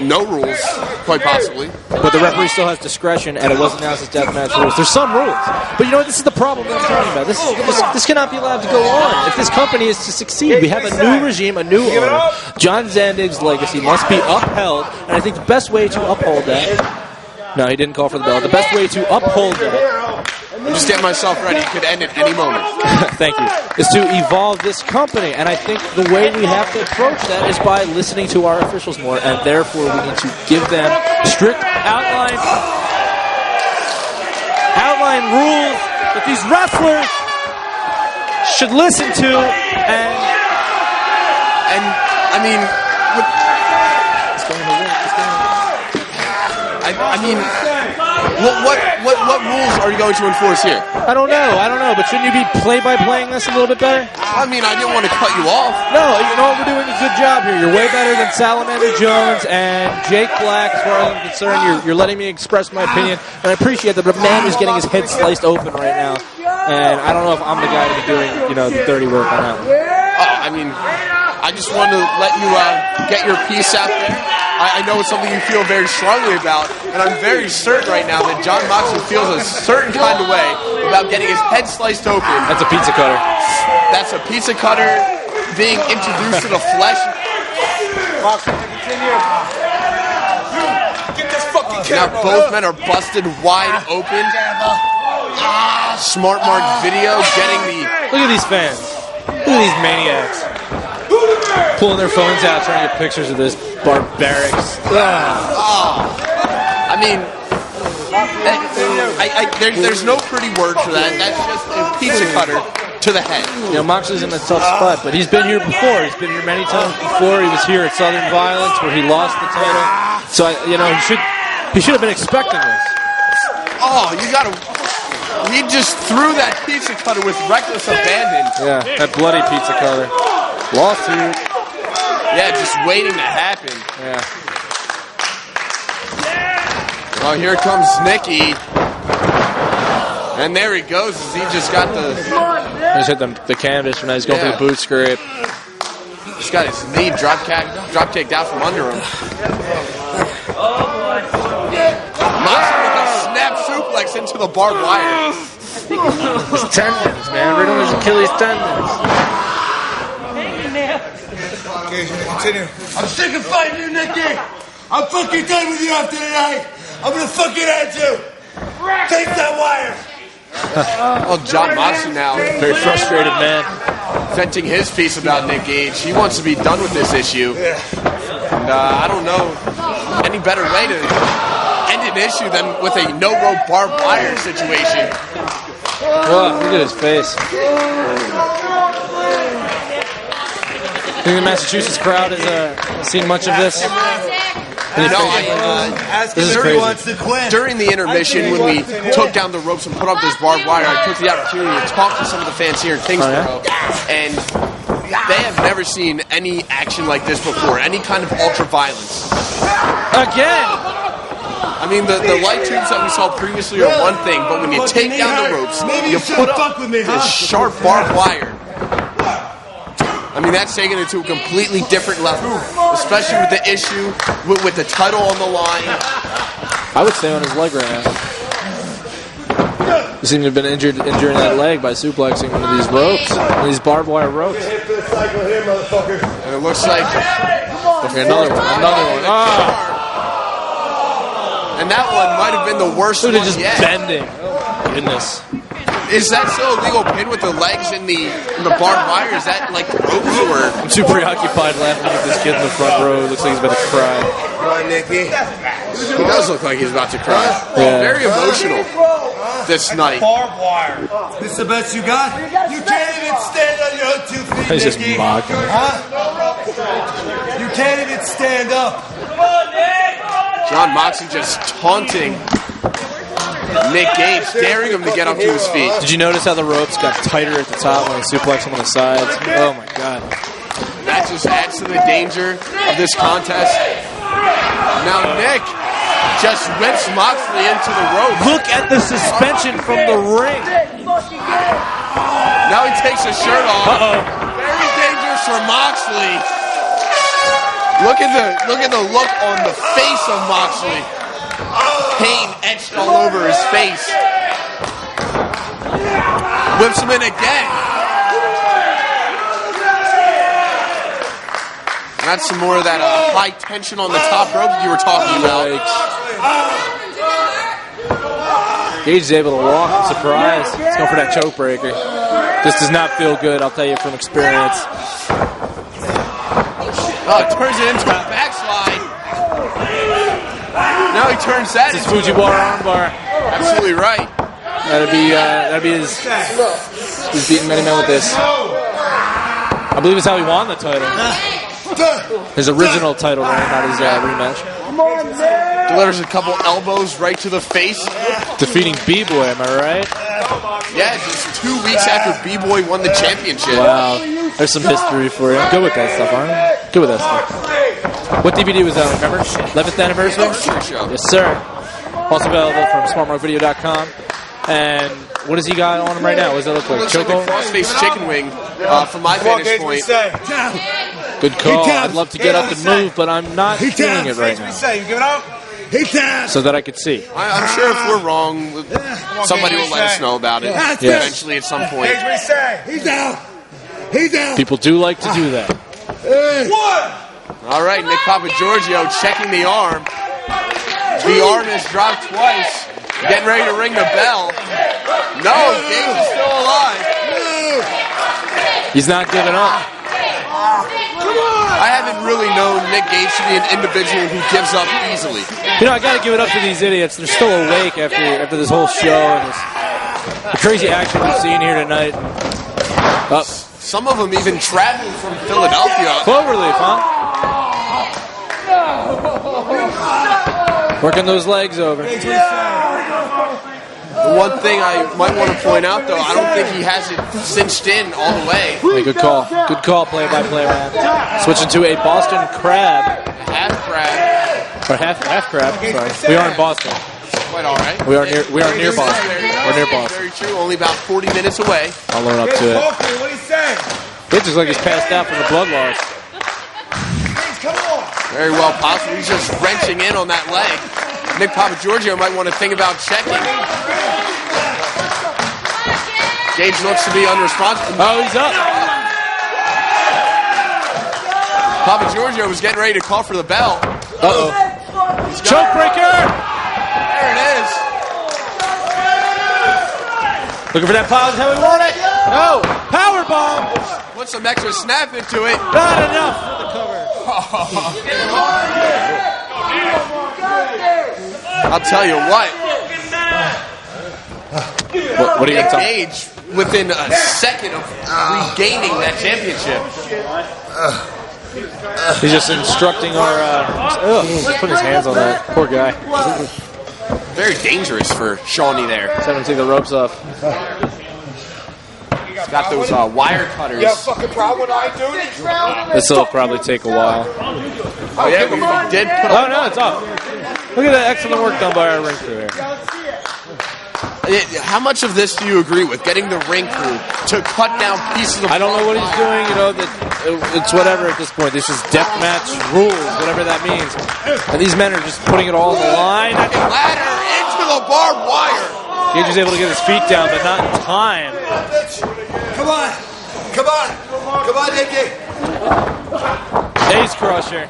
No rules, quite possibly. But the referee still has discretion, and it wasn't announced as deathmatch rules. There's some rules. But you know what? This is the problem that I'm talking about. This cannot be allowed to go on. If this company is to succeed, we have a new regime, a new owner. John Zandig's legacy must be upheld, and I think the best way to uphold that... No, he didn't call for the bell. The best way to uphold that... I'm just getting myself ready. Could end at any moment. Thank you. Is to evolve this company. And I think the way we have to approach that is by listening to our officials more. And therefore, we need to give them strict outline rules that these wrestlers should listen to. And I mean... I mean, what rules are you going to enforce here? I don't know, but shouldn't you be play-by-playing this a little bit better? I mean, I didn't want to cut you off. No, you know what? We're doing a good job here. You're way better than Salamander Jones and Jake Black, as far as I'm concerned. You're letting me express my opinion, and I appreciate that, but a man who's getting his head sliced open right now, and I don't know if I'm the guy to be doing, the dirty work on that one. Oh, I mean, I just wanted to let you get your piece out there. I know it's something you feel very strongly about, and I'm very certain right now that John Moxley feels a certain kind of way about getting his head sliced open. That's a pizza cutter. That's a pizza cutter being introduced to the flesh. Moxley, continue. Get this fucking camera. Now both men are busted wide open. Smart Mark Video getting the... Look at these fans. Look at these maniacs. Pulling their phones out, trying to get pictures of this barbarics. I mean, there's no pretty word for that. That's just a pizza cutter to the head. Moxley's in a tough spot, but he's been here before. He's been here many times before. He was here at Southern Violence where he lost the title. So, he should have been expecting this. Oh, he just threw that pizza cutter with reckless abandon. Yeah, that bloody pizza cutter. Lawsuit. Yeah, just waiting to happen. Yeah. Oh, here comes Nicky. And there he goes. He just got the... He just hit the canvas, and now he's going for the boot scrape. Just got his knee drop kicked out from under him. Moxley with a snap suplex into the barbed wire. His tendons, man. Right on his Achilles tendons. Okay, continue. I'm sick of fighting you, Nicky. I'm fucking done with you after tonight. I'm gonna fucking end you. Take that wire. Well, John Moxley now, very frustrated man, venting his piece about Nick Gage. He wants to be done with this issue. And I don't know any better way to end an issue than with a no-rope barbed wire situation. Oh, look at his face. Think the Massachusetts crowd has seen much of this? This is crazy. During the intermission, when we took down the ropes and put up this barbed wire, I took the opportunity to talk to some of the fans here in Kingsborough, and they have never seen any action like this before, any kind of ultra-violence. Again! I mean, the light tubes that we saw previously are one thing, but when you take down the ropes, you put up this sharp barbed wire. I mean, that's taken it to a completely different level, especially with the issue, with the title on the line. I would stay on his leg right now. He seemed to have been injuring that leg by suplexing one of these ropes, these barbed wire ropes. And it looks like... Okay, another one. And that one might have been the worst one just yet. Bending. Oh, goodness. Is that still a legal pin with the legs in the barbed wire? Is that like ropes or? I'm too preoccupied laughing at this kid in the front row. Looks like he's about to cry. Come on, Nicky. He does look like he's about to cry. Yeah. Very emotional this night. Barbed wire. This is the best you got? You can't even stand on your own 2 feet, He's just Nicky. mocking. Huh? You can't even stand up. John Moxley just taunting Nick Gage, daring him to get up to his feet. Did you notice how the ropes got tighter at the top when he suplexed him on the sides? Oh my god. That just adds to the danger of this contest. Now Nick just whips Moxley into the rope. Look at the suspension from the ring. Now he takes his shirt off. Very dangerous for Moxley. Look at the look on the face of Moxley. Pain etched all over his face. Whips him in again. That's some more of that high tension on the top rope that you were talking about. Gage is able to walk. I'm surprised. Let's go for that choke breaker. This does not feel good, I'll tell you from experience. Oh, it turns it into a backslide. Now he turns that into a Fujiwara armbar. Absolutely right. That'd be his. He's beaten many men with this. I believe it's how he won the title. His original title reign, not his rematch. The delivers a couple elbows right to the face. Defeating B-Boy, am I right? Yeah, just 2 weeks after B-Boy won the championship. Wow. There's some history for you. I'm good with that stuff, aren't I? Good with that stuff. What DVD was that, remember? 11th anniversary? Yes, sir. Also available from smartmarkvideo.com. And what does he got on him right now? What does that look like? Looks like a cross-faced chicken wing from my vantage point. Good call. I'd love to get up and move, but I'm not feeling it right now. You give it up? So that I could see. I'm sure if we're wrong, somebody will let us know about it eventually at some point. He's down. He's down. People do like to do that. All right, Nick Papagiorgio checking the arm. The arm is dropped twice. Getting ready to ring the bell. No, Gage is still alive. He's not giving up. I haven't really known Nick Gage to be an individual who gives up easily. You know, I got to give it up to these idiots. They're still awake after this whole show and this the crazy action we've seen here tonight. Some of them even traveling from Philadelphia. Cloverleaf, huh? Working those legs over. The one thing I might want to point out, though, I don't think he has it cinched in all the way. Hey, good call. Good call, play-by-play, man. Switching to a Boston Crab. Half crab. Or half crab, sorry. We are in Boston. Quite all right. We are near Boston. We're near Boston. Very true. Only about 40 minutes away. I'll load up to it. What do you say? It looks like he's passed out from the blood loss. Very well possible. He's just wrenching in on that leg. Nick Papagiorgio might want to think about checking. Gage looks to be unresponsive. Oh, he's up. Papagiorgio was getting ready to call for the bell. Uh-oh. Choke breaker! There it is. Looking for that pile how we want it. No! Power bomb! Put some extra snap into it. Not enough for the cover. I'll tell you what. What are you going to tell me? Gage within a second of regaining that championship. He's just instructing our... he's putting his hands on that. Poor guy. Very dangerous for Shawnee there. He's having to take the ropes off. He's got those wire cutters. You have a fucking problem with I do? This will probably take a while. Oh, yeah, we did put Oh, no, it's off. Look at that excellent work done by our ring crew here. How much of this do you agree with? Getting the ring crew to cut down pieces of... I don't know what he's doing. You know, it's whatever at this point. This is deathmatch rules, whatever that means. And these men are just putting it all on the line. Ladder into the barbed wire. Gage is able to get his feet down, but not in time. Come on. Come on. Come on, Nicky. Ace crusher.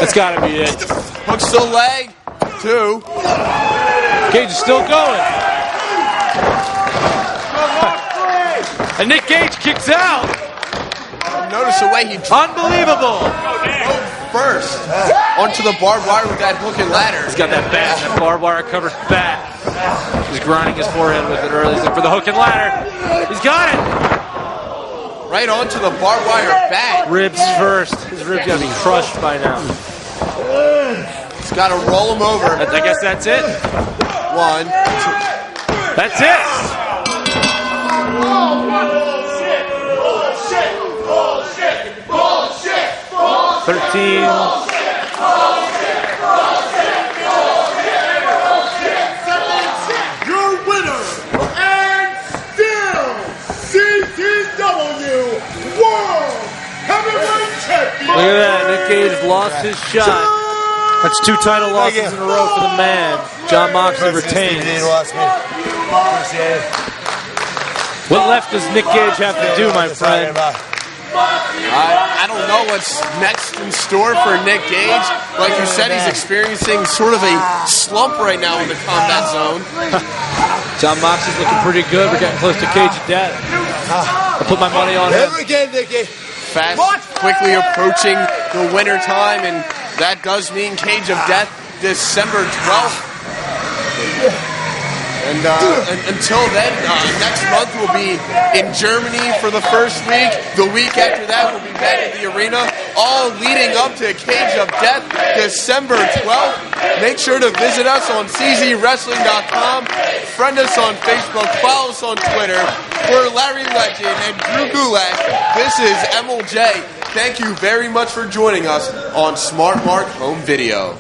That's got to be it. Hooks the leg. 2. Gage is still going. And Nick Gage kicks out. Notice the way he... Unbelievable. First. Onto the barbed wire with that hook and ladder. He's got that bat, that barbed wire covered bat. He's grinding his forehead with it early. He's looking for the hook and ladder. He's got it. Right onto the barbed wire bat. Ribs first. His ribs got to be crushed by now. He's got to roll him over. I guess that's it. 1, 2. That's it. Bullshit. 13. Your winner and still CZW World Heavyweight Champion. Look at that. Nick Gage lost his shot. That's 2 title losses in a row for the man. John Moxley retains. What left does Nick Gage have to do, my friend? I don't know what's next in store for Nick Gage. Like you said, he's experiencing sort of a slump right now in the combat zone. John Moxley's looking pretty good. We're getting close to Cage of Death. I put my money on him. Again, Nicky. Fast, quickly approaching the winter time, and that does mean Cage of Death December 12th. And until then, next month we'll be in Germany for the first week. The week after that, we'll be back at the arena. all leading up to Cage of Death, December 12th. Make sure to visit us on czwrestling.com, friend us on Facebook, follow us on Twitter. For Larry Legend and Drew Gulak, this is MLJ. Thank you very much for joining us on Smart Mark Home Video.